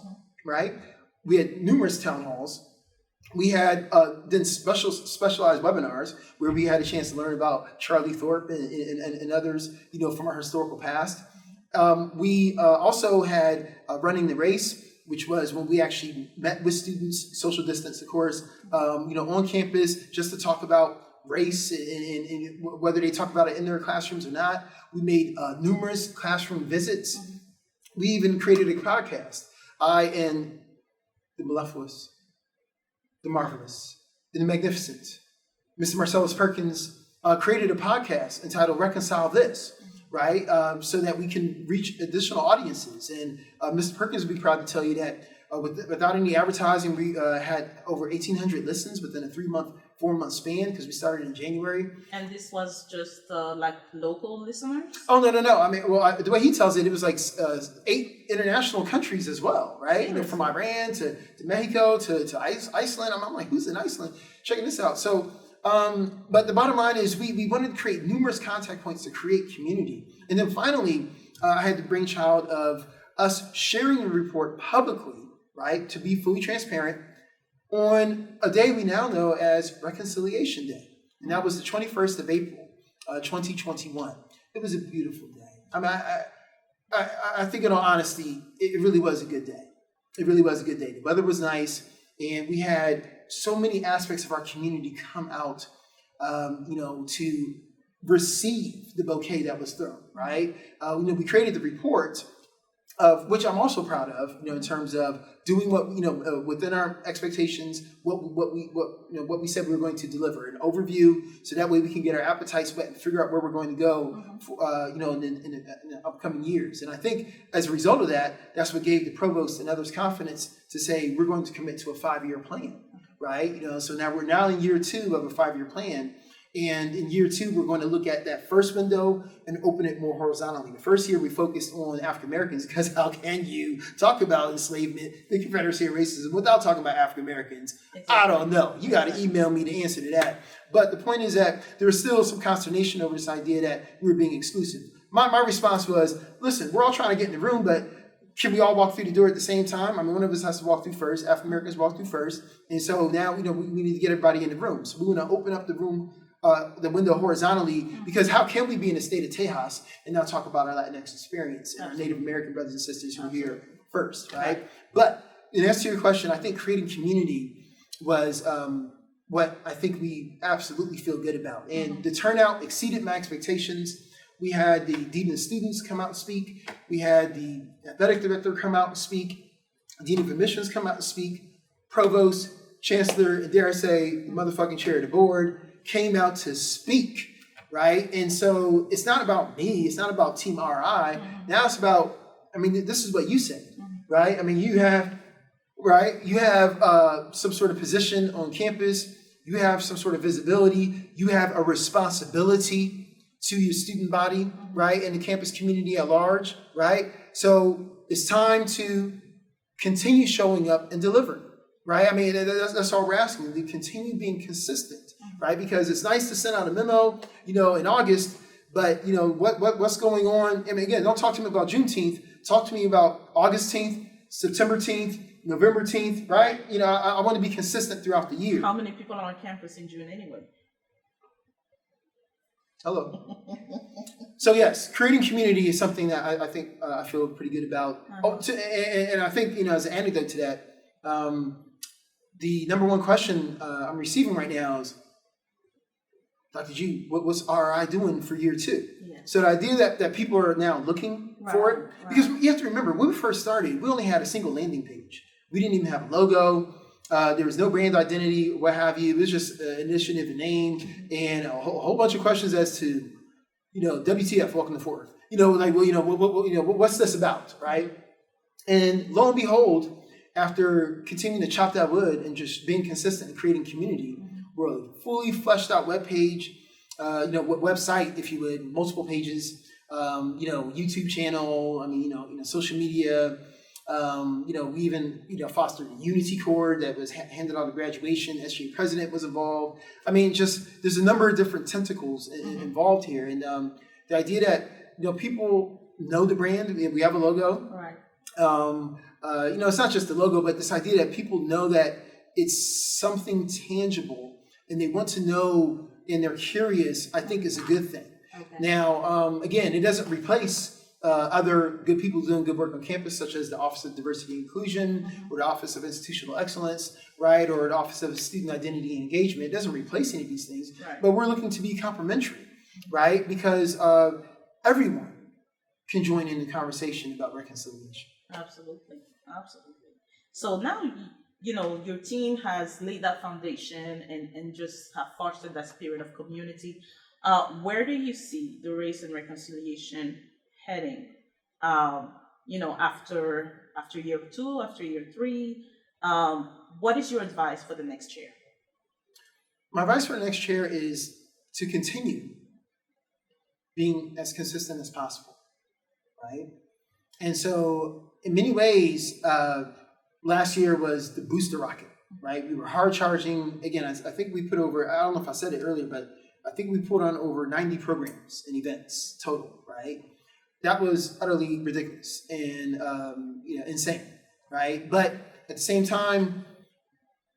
right? We had numerous town halls. We had then specialized webinars where we had a chance to learn about Charlie Thorpe and others, from our historical past. We also had Running the Race, which was when we actually met with students, social distance, of course, on campus, just to talk about race and whether they talk about it in their classrooms or not. We made numerous classroom visits. Mm-hmm. We even created a podcast. I and the Mellifluous, the Marvelous, the Magnificent, Mr. Marcellus Perkins created a podcast entitled Reconcile This, right? So that we can reach additional audiences. And Mr. Perkins would be proud to tell you that without any advertising, we had over 1,800 listens within a 4-month span because we started in January. And this was just like local listeners? Oh, no. I mean, the way he tells it, it was like 8 international countries as well, right? From Iran to Mexico to Iceland. I'm like, who's in Iceland? Checking this out. So, but the bottom line is we wanted to create numerous contact points to create community. And then finally, I had the brainchild of us sharing the report publicly, right, to be fully transparent, on a day we now know as Reconciliation Day. And that was the 21st of April, 2021. It was a beautiful day. I mean, I think in all honesty, it really was a good day. It really was a good day. The weather was nice, and we had so many aspects of our community come out, to receive the bouquet that was thrown, right? We created the report, of which I'm also proud of, in terms of doing what within our expectations, what we said we were going to deliver, an overview, so that way we can get our appetites wet and figure out where we're going to go, in the upcoming years. And I think as a result of that, that's what gave the provost and others confidence to say we're going to commit to a 5-year plan, right? So now we're in year 2 of a 5-year plan. And in year 2, we're going to look at that first window and open it more horizontally. The first year we focused on African Americans because how can you talk about enslavement, the Confederacy, and racism without talking about African Americans? Exactly. I don't know. You got to email me the answer to that. But the point is that there was still some consternation over this idea that we were being exclusive. My response was, listen, we're all trying to get in the room, but can we all walk through the door at the same time? I mean, one of us has to walk through first. African Americans walk through first. And so now, we need to get everybody in the room. So we want to open up the room, the window horizontally, because how can we be in the state of Tejas and not talk about our Latinx experience and our Native American brothers and sisters who are here first, right? But in answer to your question, I think creating community was what I think we absolutely feel good about. And the turnout exceeded my expectations. We had the Dean of Students come out and speak. We had the Athletic Director come out and speak. Dean of Admissions come out and speak. Provost, Chancellor, and dare I say, the motherfucking chair of the board came out to speak right? And so it's not about me. It's not about Team RI. Now it's about, I mean, this is what you said, right? I mean, you have some sort of position on campus. You have some sort of visibility. You have a responsibility to your student body, right? And the campus community at large, right? So it's time to continue showing up and delivering, right? I mean, that's all we're asking, to continue being consistent, right? Because it's nice to send out a memo, in August, but, what's going on? I mean, again, don't talk to me about Juneteenth. Talk to me about August 10th, September 10th, November 10th, right? I want to be consistent throughout the year. How many people are on campus in June anyway? Hello. So yes, creating community is something that I think I feel pretty good about. And I think, as an anecdote to that, the number one question I'm receiving right now is, Dr. G, what's RI doing for year 2? Yeah. So the idea that people are now looking for it, because you have to remember, when we first started, we only had a single landing page. We didn't even have a logo. There was no brand identity, what have you. It was just an initiative, a name, and a whole bunch of questions as to, WTF, welcome to Fourth. What's this about, right? And lo and behold, after continuing to chop that wood and just being consistent and creating community, we're a fully fleshed out web page, website, if you would, multiple pages, YouTube channel. I mean, social media. We even, fostered a Unity Cord that was handed out at graduation. SGA president was involved. I mean, just there's a number of different tentacles involved here, and the idea that people know the brand. We have a logo. Right. It's not just the logo, but this idea that people know that it's something tangible, and they want to know, and they're curious. I think is a good thing. Okay. Now, again, it doesn't replace other good people doing good work on campus, such as the Office of Diversity and Inclusion, or the Office of Institutional Excellence, right, or the Office of Student Identity and Engagement. It doesn't replace any of these things, right. But we're looking to be complementary, right, because everyone can join in the conversation about reconciliation. Absolutely. So now, your team has laid that foundation and just have fostered that spirit of community. Where do you see the Race and Reconciliation heading, after year 2, after year 3? What is your advice for the next chair? My advice for the next chair is to continue being as consistent as possible, right? And so in many ways, last year was the booster rocket, right? We were hard charging. Again, I think we put over, I don't know if I said it earlier, but I think we put on over 90 programs and events total, right? That was utterly ridiculous and insane, right? But at the same time,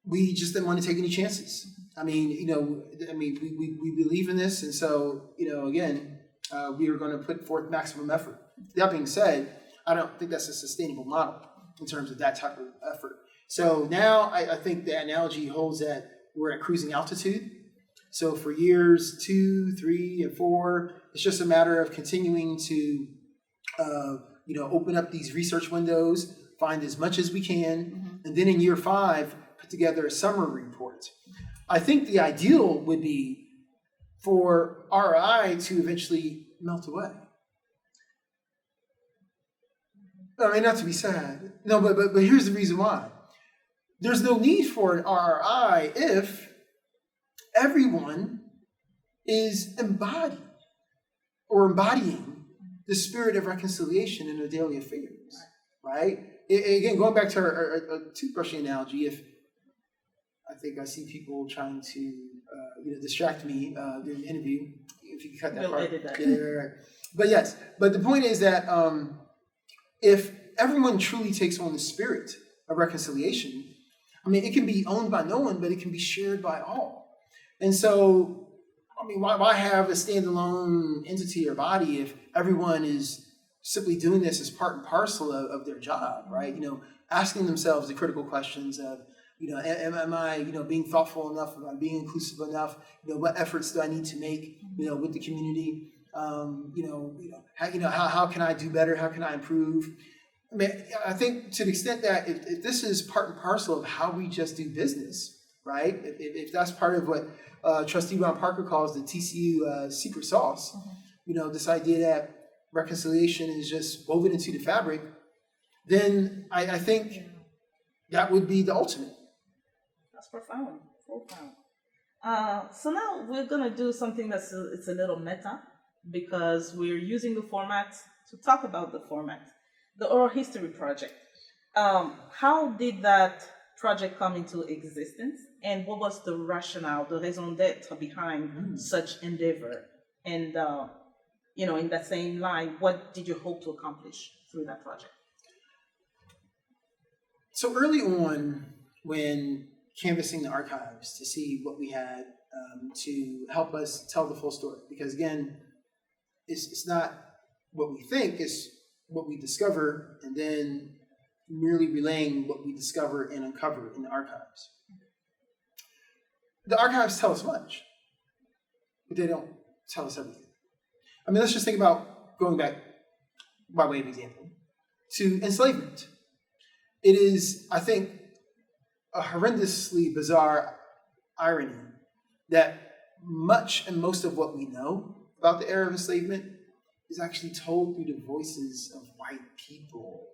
we just didn't want to take any chances. I mean, we believe in this, and so again, we are going to put forth maximum effort. That being said, I don't think that's a sustainable model in terms of that type of effort. So now I think the analogy holds that we're at cruising altitude. So for years 2, 3, and 4, it's just a matter of continuing to, open up these research windows, find as much as we can, and then in year 5, put together a summary report. I think the ideal would be for RI to eventually melt away. I mean, not to be sad. No, but here's the reason why. There's no need for an RI if everyone is embodying the spirit of reconciliation in their daily affairs, right? Again, going back to our toothbrushing analogy, if I think I see people trying to distract me during the interview, if you can cut that We'll part. edit that. Yeah, right. But yes, but the point is that if everyone truly takes on the spirit of reconciliation, I mean, it can be owned by no one, but it can be shared by all. And so, I mean, why have a standalone entity or body if everyone is simply doing this as part and parcel of their job, right? Asking themselves the critical questions of, am I, being thoughtful enough? Am I being inclusive enough? What efforts do I need to make, with the community? How can I do better? How can I improve? I mean, I think to the extent that if this is part and parcel of how we just do business, right? If that's part of what Trustee Ron Parker calls the TCU secret sauce, this idea that reconciliation is just woven into the fabric, then I think that would be the ultimate. That's profound. So now we're gonna do something it's a little meta, because we're using the format to talk about the format, the Oral History Project. How did that project come into existence, and what was the rationale, the raison d'être behind such endeavor? And in that same line, what did you hope to accomplish through that project? So early on, when canvassing the archives to see what we had to help us tell the full story, because again, it's not what we think, it's what we discover, and then merely relaying what we discover and uncover in the archives. The archives tell us much, but they don't tell us everything. I mean, let's just think about going back, by way of example, to enslavement. It is, I think, a horrendously bizarre irony that much and most of what we know about the era of enslavement is actually told through the voices of white people,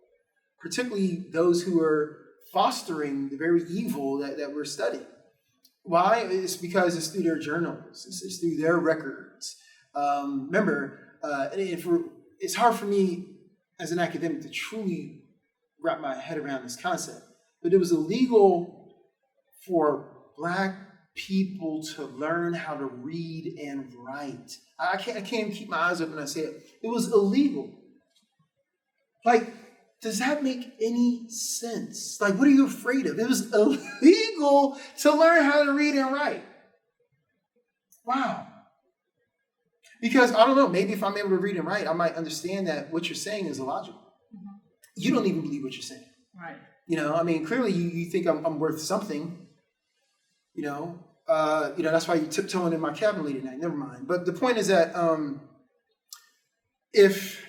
particularly those who are fostering the very evil that we're studying. Why? It's because it's through their journals, it's through their records. It's hard for me as an academic to truly wrap my head around this concept, but it was illegal for Black people to learn how to read and write. I can't even keep my eyes open when I say it. It was illegal. Like, does that make any sense? Like, what are you afraid of? It was illegal to learn how to read and write. Wow. Because, I don't know, maybe if I'm able to read and write, I might understand that what you're saying is illogical. Mm-hmm. You don't even believe what you're saying. Right. Clearly you think I'm worth something. That's why you're tiptoeing in my cabin late at night. Never mind. But the point is that if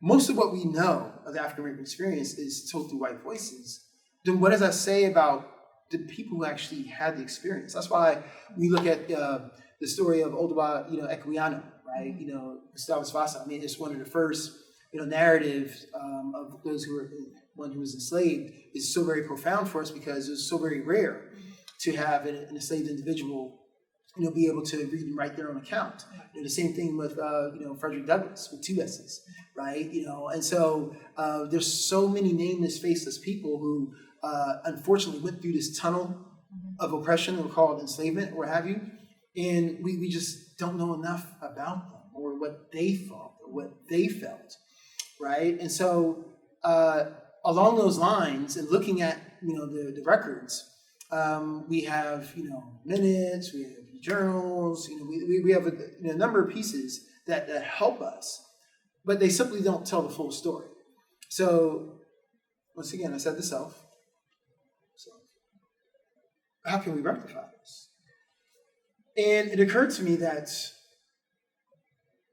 most of what we know of the African American experience is told through white voices, then what does that say about the people who actually had the experience? That's why we look at the story of Oduwa, Equiano, right? Gustavus Vassa. I mean, it's one of the first, narratives of those one who was enslaved is so very profound for us because it was so very rare to have an enslaved individual, be able to read and write their own account. The same thing with, Frederick Douglass with 2 S's, right? And so there's so many nameless, faceless people who unfortunately went through this tunnel of oppression or called enslavement or what have you, and we just don't know enough about them or what they thought or what they felt, right? And so along those lines and looking at, the records, we have, minutes, we have journals, we have a number of pieces that help us, but they simply don't tell the full story. So, once again, I said the self. So, how can we rectify this? And it occurred to me that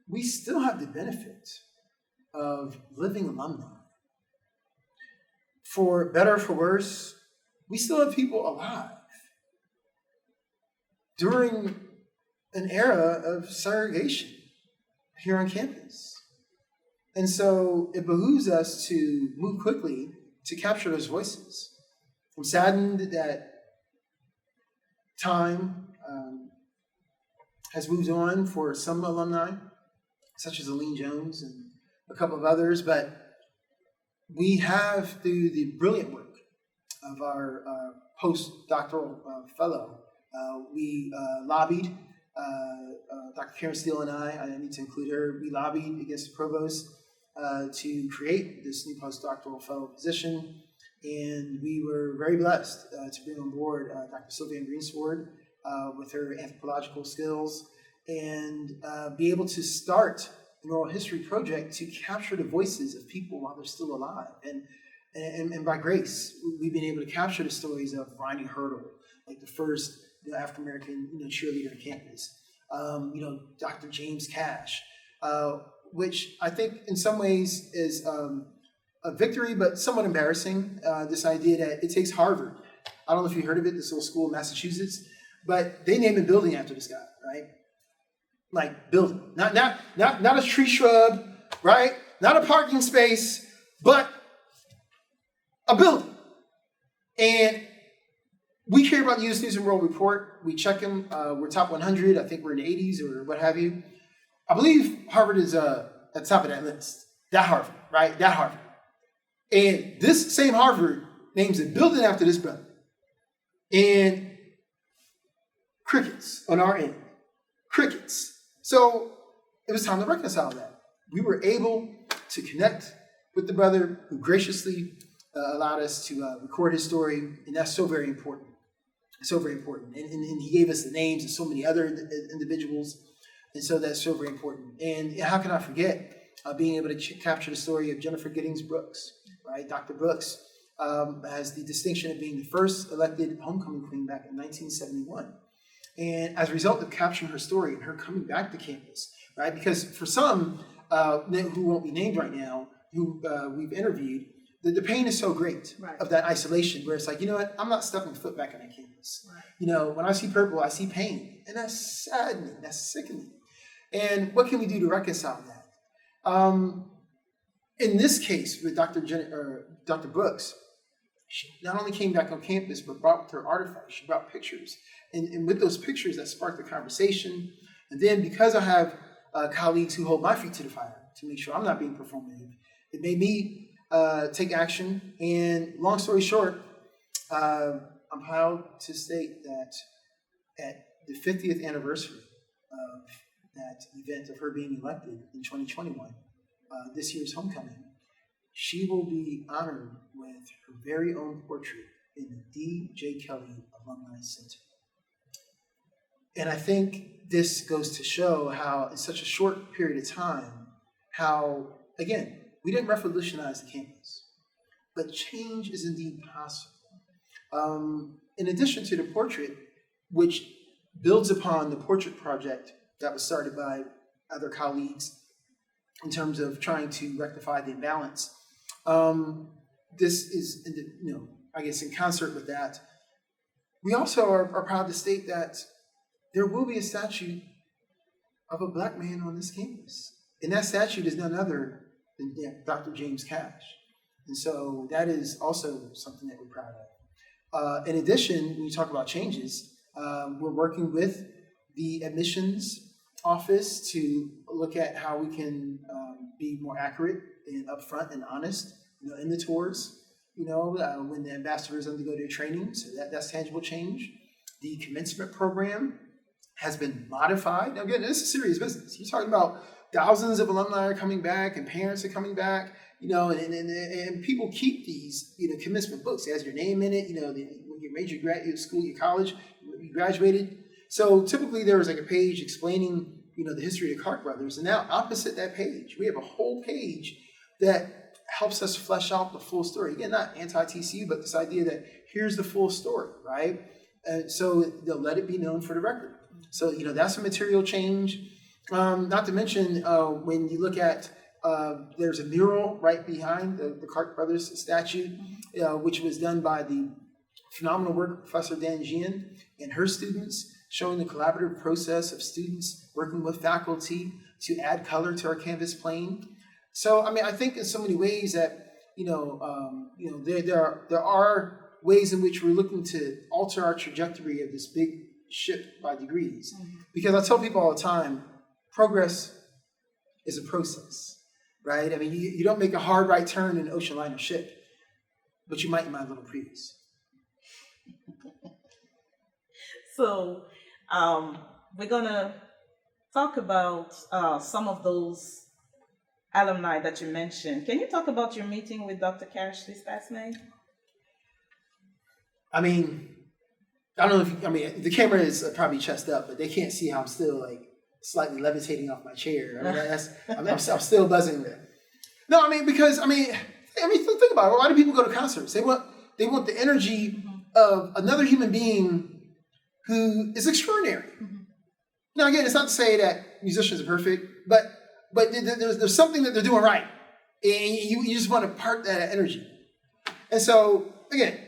we still have the benefit of living alumni. For better or for worse, we still have people alive during an era of segregation here on campus. And so it behooves us to move quickly to capture those voices. I'm saddened that time has moved on for some alumni, such as Aline Jones and a couple of others, but we have, through the brilliant work of our postdoctoral fellow, we lobbied, Dr. Karen Steele and I need to include her, we lobbied against the provost to create this new postdoctoral fellow position, and we were very blessed to bring on board Dr. Sylviane Greensword with her anthropological skills and be able to start an oral history project to capture the voices of people while they're still alive. And by grace, we've been able to capture the stories of Ronnie Hurdle, like the first African-American cheerleader on campus. Dr. James Cash, which I think in some ways is a victory, but somewhat embarrassing. This idea that it takes Harvard I don't know if you heard of it, this little school in Massachusetts, but they named a building after this guy, right? Like building, not a tree shrub, right? Not a parking space, but a building. And we care about the U.S. News and World Report. We check them. We're top 100. I think we're in the 80s or what have you. I believe Harvard is at the top of that list. That Harvard, right? That Harvard. And this same Harvard names a building after this brother. And crickets on our end. Crickets. So it was time to reconcile that. We were able to connect with the brother who graciously allowed us to record his story, and that's so very important. So very important. And he gave us the names of so many other individuals, and so that's so very important. And how can I forget being able to capture the story of Jennifer Giddings Brooks, right? Dr. Brooks has the distinction of being the first elected homecoming queen back in 1971. And as a result of capturing her story and her coming back to campus, right? Because for some who won't be named right now, who we've interviewed, the pain is so great of that isolation where it's like, you know what, I'm not stepping foot back on that campus. Right. You know, when I see purple, I see pain. And that's saddening, that's sickening. And what can we do to reconcile that? In this case with Dr. Brooks, she not only came back on campus, but brought with her artifacts. She brought pictures. And with those pictures, that sparked the conversation. And then because I have colleagues who hold my feet to the fire to make sure I'm not being performative, it made me take action. And long story short, I'm proud to state that at the 50th anniversary of that event of her being elected in 2021, this year's homecoming, she will be honored with her very own portrait in the D.J. Kelly Alumni Center. And I think this goes to show how, in such a short period of time, how, again, we didn't revolutionize the campus, but change is indeed possible. In addition to the portrait, which builds upon the portrait project that was started by other colleagues in terms of trying to rectify the imbalance, this is, I guess in concert with that, we also are proud to state that there will be a statue of a Black man on this campus. And that statue is none other than Dr. James Cash. And so that is also something that we're proud of. In addition, when you talk about changes, we're working with the admissions office to look at how we can be more accurate and upfront and honest, in the tours, when the ambassadors undergo their training. So that's tangible change. The commencement program has been modified. Now, again, this is serious business. You're talking about thousands of alumni are coming back and parents are coming back, and people keep these, commencement books. It has your name in it, your major graduate school, your college, you graduated. So typically there was like a page explaining, the history of the Clark brothers. And now opposite that page, we have a whole page that helps us flesh out the full story. Again, not anti-TCU, but this idea that here's the full story, right? And so they'll let it be known for the record. So, that's a material change. Not to mention, when you look at, there's a mural right behind the Clark brothers statue, which was done by the phenomenal work of Professor Dan Gian and her students, showing the collaborative process of students working with faculty to add color to our canvas plane. So, I think in so many ways that, there are ways in which we're looking to alter our trajectory of this big ship by degrees. Mm-hmm. Because I tell people all the time, progress is a process, right? You don't make a hard right turn in an ocean liner ship, but you might in my little Prius. So we're going to talk about some of those alumni that you mentioned. Can you talk about your meeting with Dr. Cash this past May? I don't know if the camera is probably chest up, but they can't see how I'm still slightly levitating off my chair. I'm still buzzing there. No, because think about it. Why do people go to concerts? They want the energy of another human being who is extraordinary. Mm-hmm. Now, again, it's not to say that musicians are perfect, but there's something that they're doing right, and you just want to part that energy. And so, again,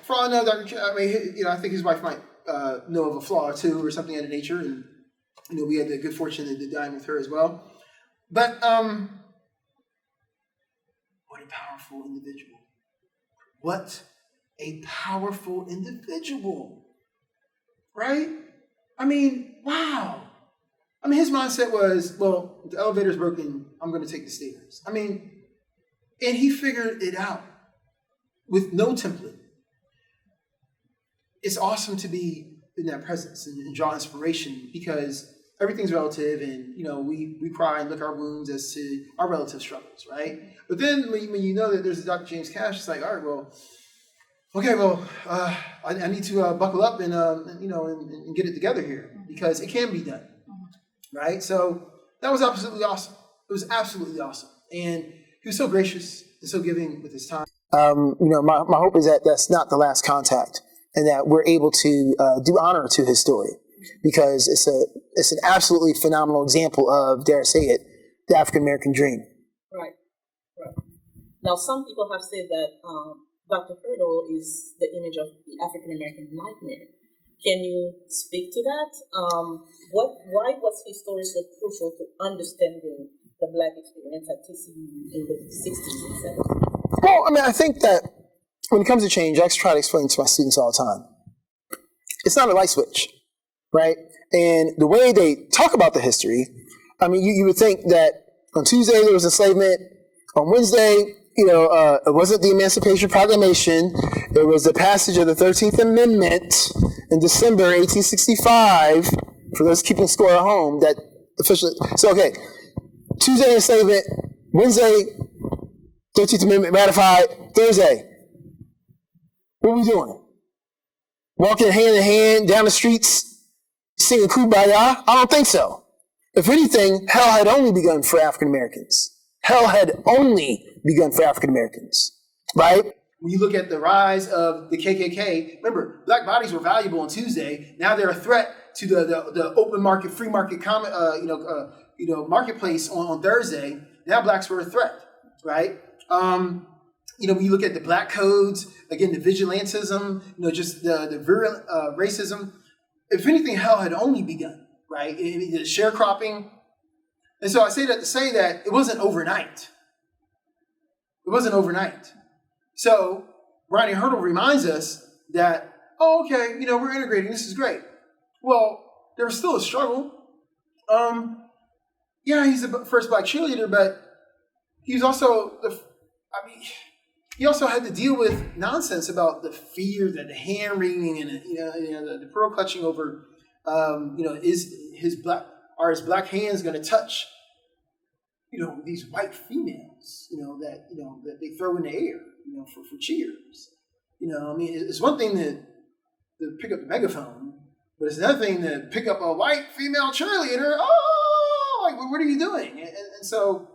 for all I know, I mean, I think his wife might know of a flaw or two or something of that nature, and we had the good fortune to dine with her as well. But what a powerful individual! What a powerful individual, right? I mean, wow. I mean, his mindset was, well, the elevator's broken, I'm going to take the stairs. I mean, and he figured it out with no template. It's awesome to be in that presence and draw inspiration because everything's relative, and we cry and lick our wounds as to our relative struggles, right? But then when you know that there's a Dr. James Cash, it's like, all right, well, okay, well, I need to buckle up and get it together here because it can be done, right? So that was absolutely awesome. It was absolutely awesome, and he was so gracious and so giving with his time. My hope is that that's not the last contact, and that we're able to do honor to his story, because it's an absolutely phenomenal example of, dare I say it, the African American dream. Right. Now, some people have said that Dr. Hurdle is the image of the African American nightmare. Can you speak to that? Why was his story so crucial to understanding the Black experience at TCU in the 60s and 70s? Well, I mean, I think that when it comes to change, I try to explain to my students all the time. It's not a light switch, right? And the way they talk about the history, I mean, you would think that on Tuesday there was enslavement, on Wednesday, it wasn't the Emancipation Proclamation, it was the passage of the 13th Amendment in December 1865, for those keeping score at home, that officially, so okay, Tuesday enslavement, Wednesday 13th Amendment ratified, Thursday, what are we doing? Walking hand in hand down the streets, singing Kumbaya? I don't think so. If anything, hell had only begun for African Americans. Hell had only begun for African Americans, right? When you look at the rise of the KKK, remember, black bodies were valuable on Tuesday. Now they're a threat to the open market, free market, marketplace on Thursday. Now blacks were a threat, right? When you look at the black codes, again, the vigilantism, just the virulent racism. If anything, hell had only begun, right? The sharecropping. And so I say that to say that it wasn't overnight. It wasn't overnight. So Ronnie Hurdle reminds us that, we're integrating. This is great. Well, there was still a struggle. He's the first black cheerleader, but he's also he also had to deal with nonsense about the fear, that the hand wringing, and the pearl clutching over, is his black hands going to touch, these white females, that they throw in the air, for cheers. It's one thing to pick up the megaphone, but it's another thing to pick up a white female cheerleader. Oh, like, what are you doing? And so,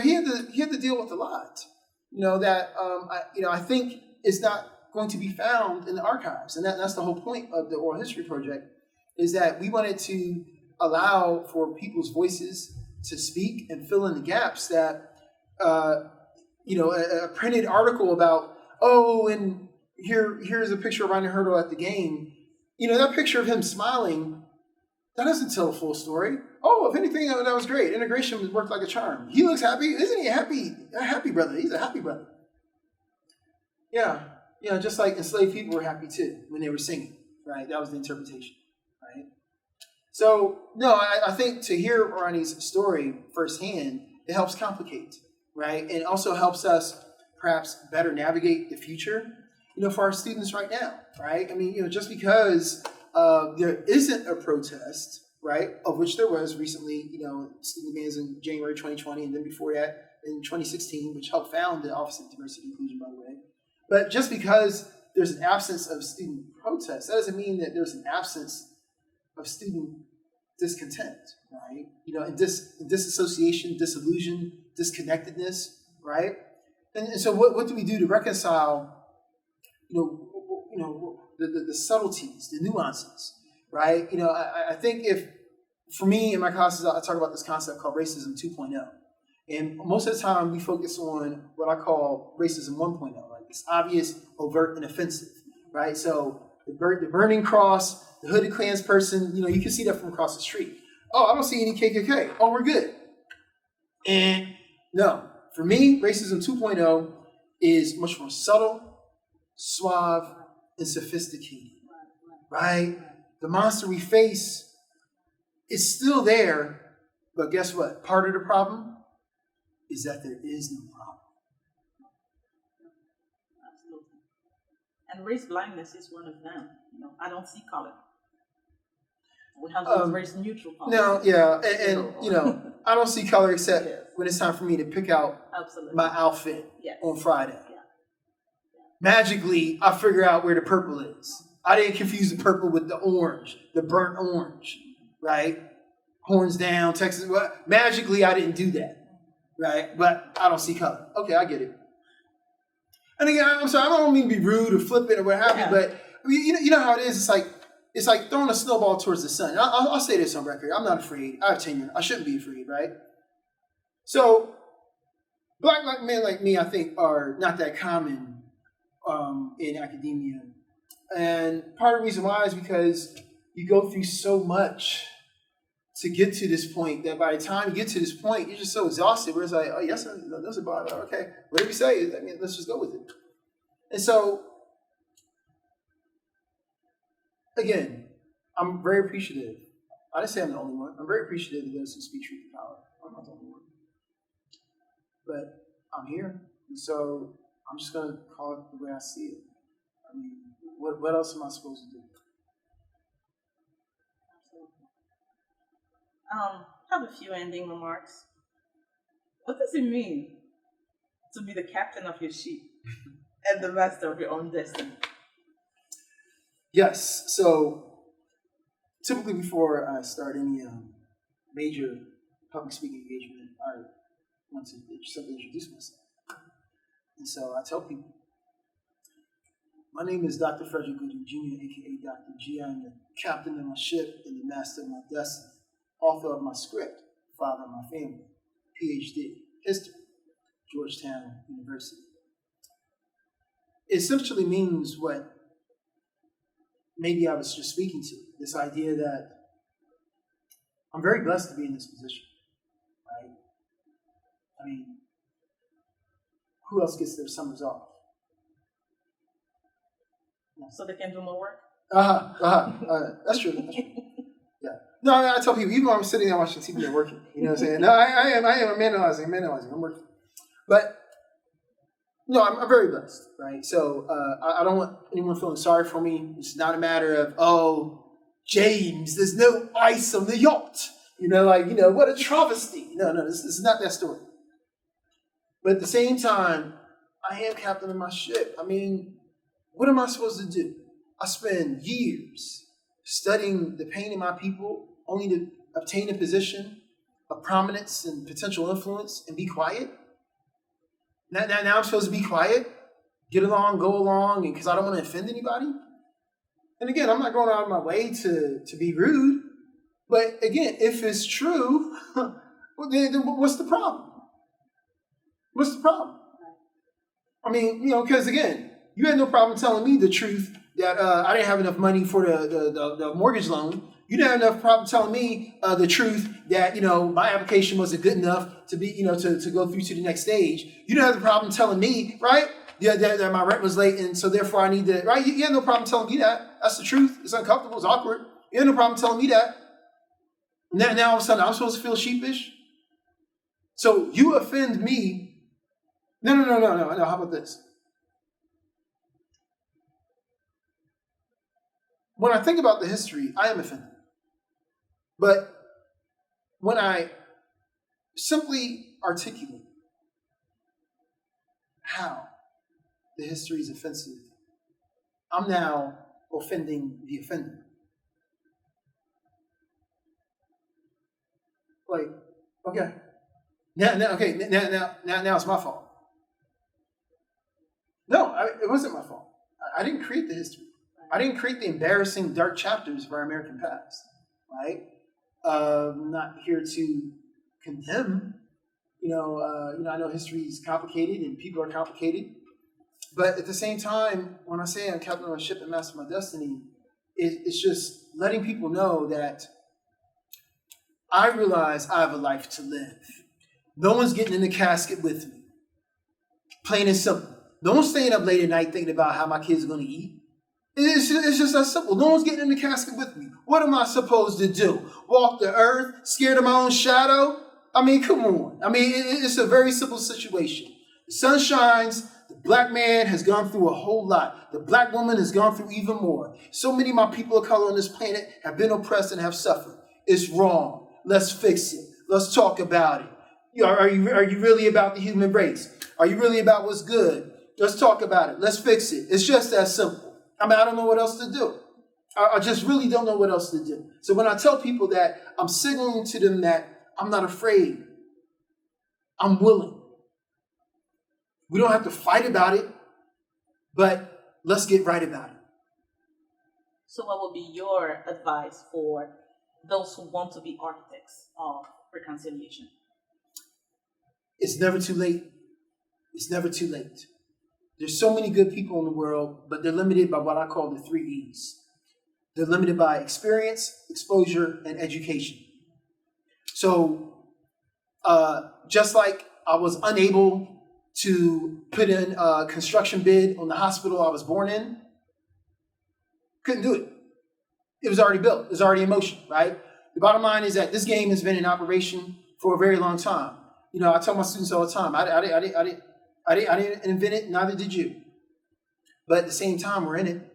he had to deal with a lot. I think is not going to be found in the archives. And that's the whole point of the Oral History Project, is that we wanted to allow for people's voices to speak and fill in the gaps that, a printed article about, and here's a picture of Ronnie Hurdle at the game. That picture of him smiling, that doesn't tell the full story. If anything, that was great. Integration worked like a charm. He looks happy. Isn't he a happy brother? He's a happy brother. Yeah. Just like enslaved people were happy too when they were singing, right? That was the interpretation, right? So, no, I think to hear Ronnie's story firsthand, it helps complicate, right? And it also helps us perhaps better navigate the future, for our students right now, right? Just because there isn't a protest, right, of which there was recently, student demands in January 2020, and then before that in 2016, which helped found the Office of Diversity and Inclusion, by the way. But just because there's an absence of student protest, that doesn't mean that there's an absence of student discontent, right? And disassociation, disillusion, disconnectedness, right? And so what do we do to reconcile, the subtleties, the nuances, right? I think for me in my classes, I talk about this concept called racism 2.0. And most of the time we focus on what I call racism 1.0, like it's obvious, overt, and offensive, right? So the burning cross, the hooded Klans person, you can see that from across the street. Oh, I don't see any KKK. Oh, we're good. And no, for me, racism 2.0 is much more subtle, suave, and sophisticated, right? The monster we face is still there, but guess what? Part of the problem is that there is no problem. Absolutely. And race blindness is one of them. I don't see color. We have those race neutral policies. No, yeah, and I don't see color except when it's time for me to pick out Absolutely. my outfit on Friday. Yeah. Magically, I figure out where the purple is. I didn't confuse the purple with the orange, the burnt orange, right? Horns down, Texas. Magically, I didn't do that, right? But I don't see color. Okay, I get it. And again, I'm sorry, I don't mean to be rude or flippant or what have you, but you know how it is. It's like throwing a snowball towards the sun. I'll say this on record. I'm not afraid. I have tenure. I shouldn't be afraid, right? So, black men like me, I think, are not that common in academia. And part of the reason why is because you go through so much to get to this point that by the time you get to this point, you're just so exhausted where it's like, oh, yes, there's a bother. Okay, whatever you say, let's just go with it. And so, again, I'm very appreciative. I didn't say I'm the only one. I'm very appreciative of those who speak truth to power. I'm not the only one. But I'm here. And so I'm just going to call it the way I see it. I mean, what else am I supposed to do? Have a few ending remarks. What does it mean to be the captain of your ship and the master of your own destiny? Yes. So typically before I start any major public speaking engagement, I want to simply introduce myself. And so I tell people, my name is Dr. Frederick Gooding Jr., a.k.a. Dr. G. I am the captain of my ship and the master of my destiny, author of my script, father of my family, PhD, history, Georgetown University. It essentially means what maybe I was just speaking to, this idea that I'm very blessed to be in this position, right? I mean, who else gets their summers off? So they can do more work? That's true. Yeah. No, I tell people, even when I'm sitting there watching TV, I'm working. You know what I'm saying? No, I am. I'm analyzing. I'm working. But, no, I'm very blessed, right? So I don't want anyone feeling sorry for me. It's not a matter of, oh, James, there's no ice on the yacht. What a travesty. No, this is not that story. But at the same time, I am captain of my ship. I mean, what am I supposed to do? I spend years studying the pain of my people only to obtain a position of prominence and potential influence and be quiet. Now I'm supposed to be quiet, get along, go along, and because I don't want to offend anybody. And again, I'm not going out of my way to be rude. But again, if it's true, then what's the problem? What's the problem? I mean, because again, you had no problem telling me the truth that I didn't have enough money for the mortgage loan. You didn't have enough problem telling me the truth that my application wasn't good enough to be to go through to the next stage. You didn't have the problem telling me, right? That my rent was late, and so therefore I need to, right? You had no problem telling me that. That's the truth. It's uncomfortable. It's awkward. You had no problem telling me that. Now all of a sudden I'm supposed to feel sheepish. So you offend me. No. How about this? When I think about the history, I am offended. But when I simply articulate how the history is offensive, I'm now offending the offender. Like, okay. Now it's my fault. No, it wasn't my fault. I didn't create the history. I didn't create the embarrassing dark chapters of our American past, right? I'm not here to condemn. I know history is complicated and people are complicated, But at the same time, when I say I'm captain of my ship and master of my destiny, it's just letting people know that I realize I have a life to live. No one's getting in the casket with me. Plain and simple. No one's staying up late at night thinking about how my kids are going to eat. It's just that simple. No one's getting in the casket with me. What am I supposed to do? Walk the earth, scared of my own shadow? I mean, come on. I mean, it's a very simple situation. The sun shines. The black man has gone through a whole lot. The black woman has gone through even more. So many of my people of color on this planet have been oppressed and have suffered. It's wrong. Let's fix it. Let's talk about it. Are you really about the human race? Are you really about what's good? Let's talk about it. Let's fix it. It's just that simple. I mean, I don't know what else to do. I just really don't know what else to do. So when I tell people that, I'm signaling to them that I'm not afraid. I'm willing. We don't have to fight about it, but let's get right about it. So what would be your advice for those who want to be architects of reconciliation? It's never too late. It's never too late. There's so many good people in the world, but they're limited by what I call the 3 E's. They're limited by experience, exposure, and education. So just like I was unable to put in a construction bid on the hospital I was born in, couldn't do it. It was already built. It was already in motion, right? The bottom line is that this game has been in operation for a very long time. You know, I tell my students all the time, I didn't invent it, neither did you. But at the same time, we're in it.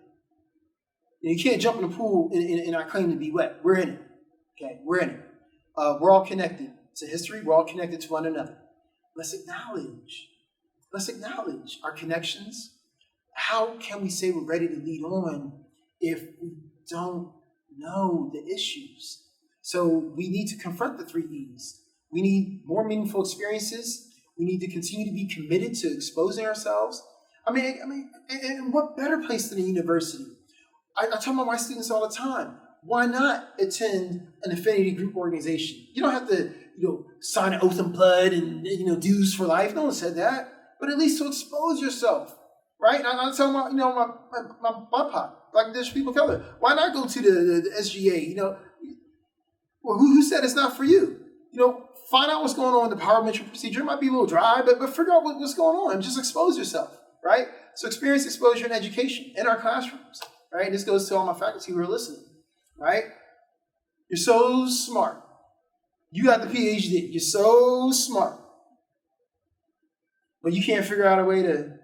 You can't jump in the pool and I claim to be wet. We're in it. Okay, we're in it. We're all connected to history. We're all connected to one another. Let's acknowledge our connections. How can we say we're ready to lead on if we don't know the issues? So we need to confront the 3 E's. We need more meaningful experiences. We need to continue to be committed to exposing ourselves. I mean, and what better place than a university? I tell my students all the time, why not attend an affinity group organization? You don't have to, sign an oath in blood and, dues for life. No one said that. But at least to expose yourself, right? And I tell my BIPOC, Black Indigenous People of Color, why not go to the SGA? Well, who said it's not for you? Find out what's going on in the parliamentary procedure. It might be a little dry, but figure out what's going on and just expose yourself, right? So experience, exposure, and education in our classrooms, right? This goes to all my faculty who are listening, right? You're so smart. You got the PhD. You're so smart. But you can't figure out a way to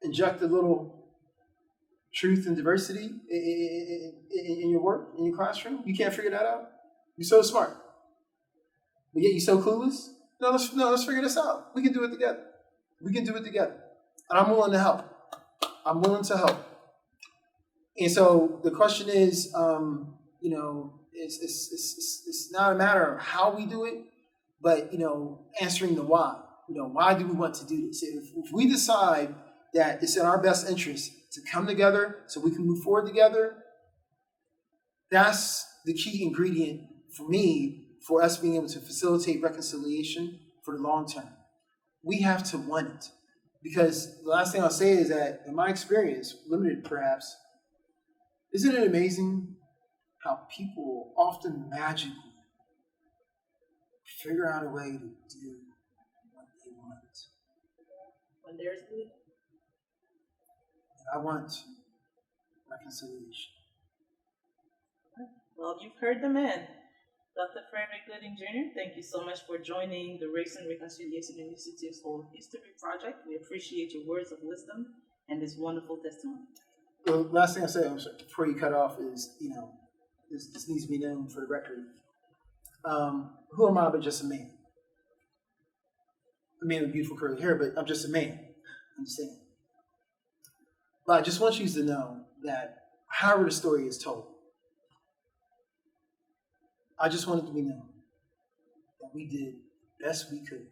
inject a little truth and diversity in your work, in your classroom. You can't figure that out. You're so smart. But yet you're so clueless. No, let's figure this out. We can do it together. And I'm willing to help. And so the question is, it's not a matter of how we do it, but, answering the why. Why do we want to do this? If we decide that it's in our best interest to come together so we can move forward together, that's the key ingredient for me for us being able to facilitate reconciliation for the long term. We have to want it. Because the last thing I'll say is that in my experience, limited perhaps, isn't it amazing how people often magically figure out a way to do what they want? When there's need. I want reconciliation. Well, you've heard the man. Dr. Frederick Gooding Jr., thank you so much for joining the Race and Reconciliation Initiative's Whole History Project. We appreciate your words of wisdom and this wonderful testimony. The last thing I say before you cut off is, this needs to be known for the record. Who am I but just a man? A man with beautiful curly hair, but I'm just a man. Understand? But I just want you to know that however the story is told, I just want it to be known that we did the best we could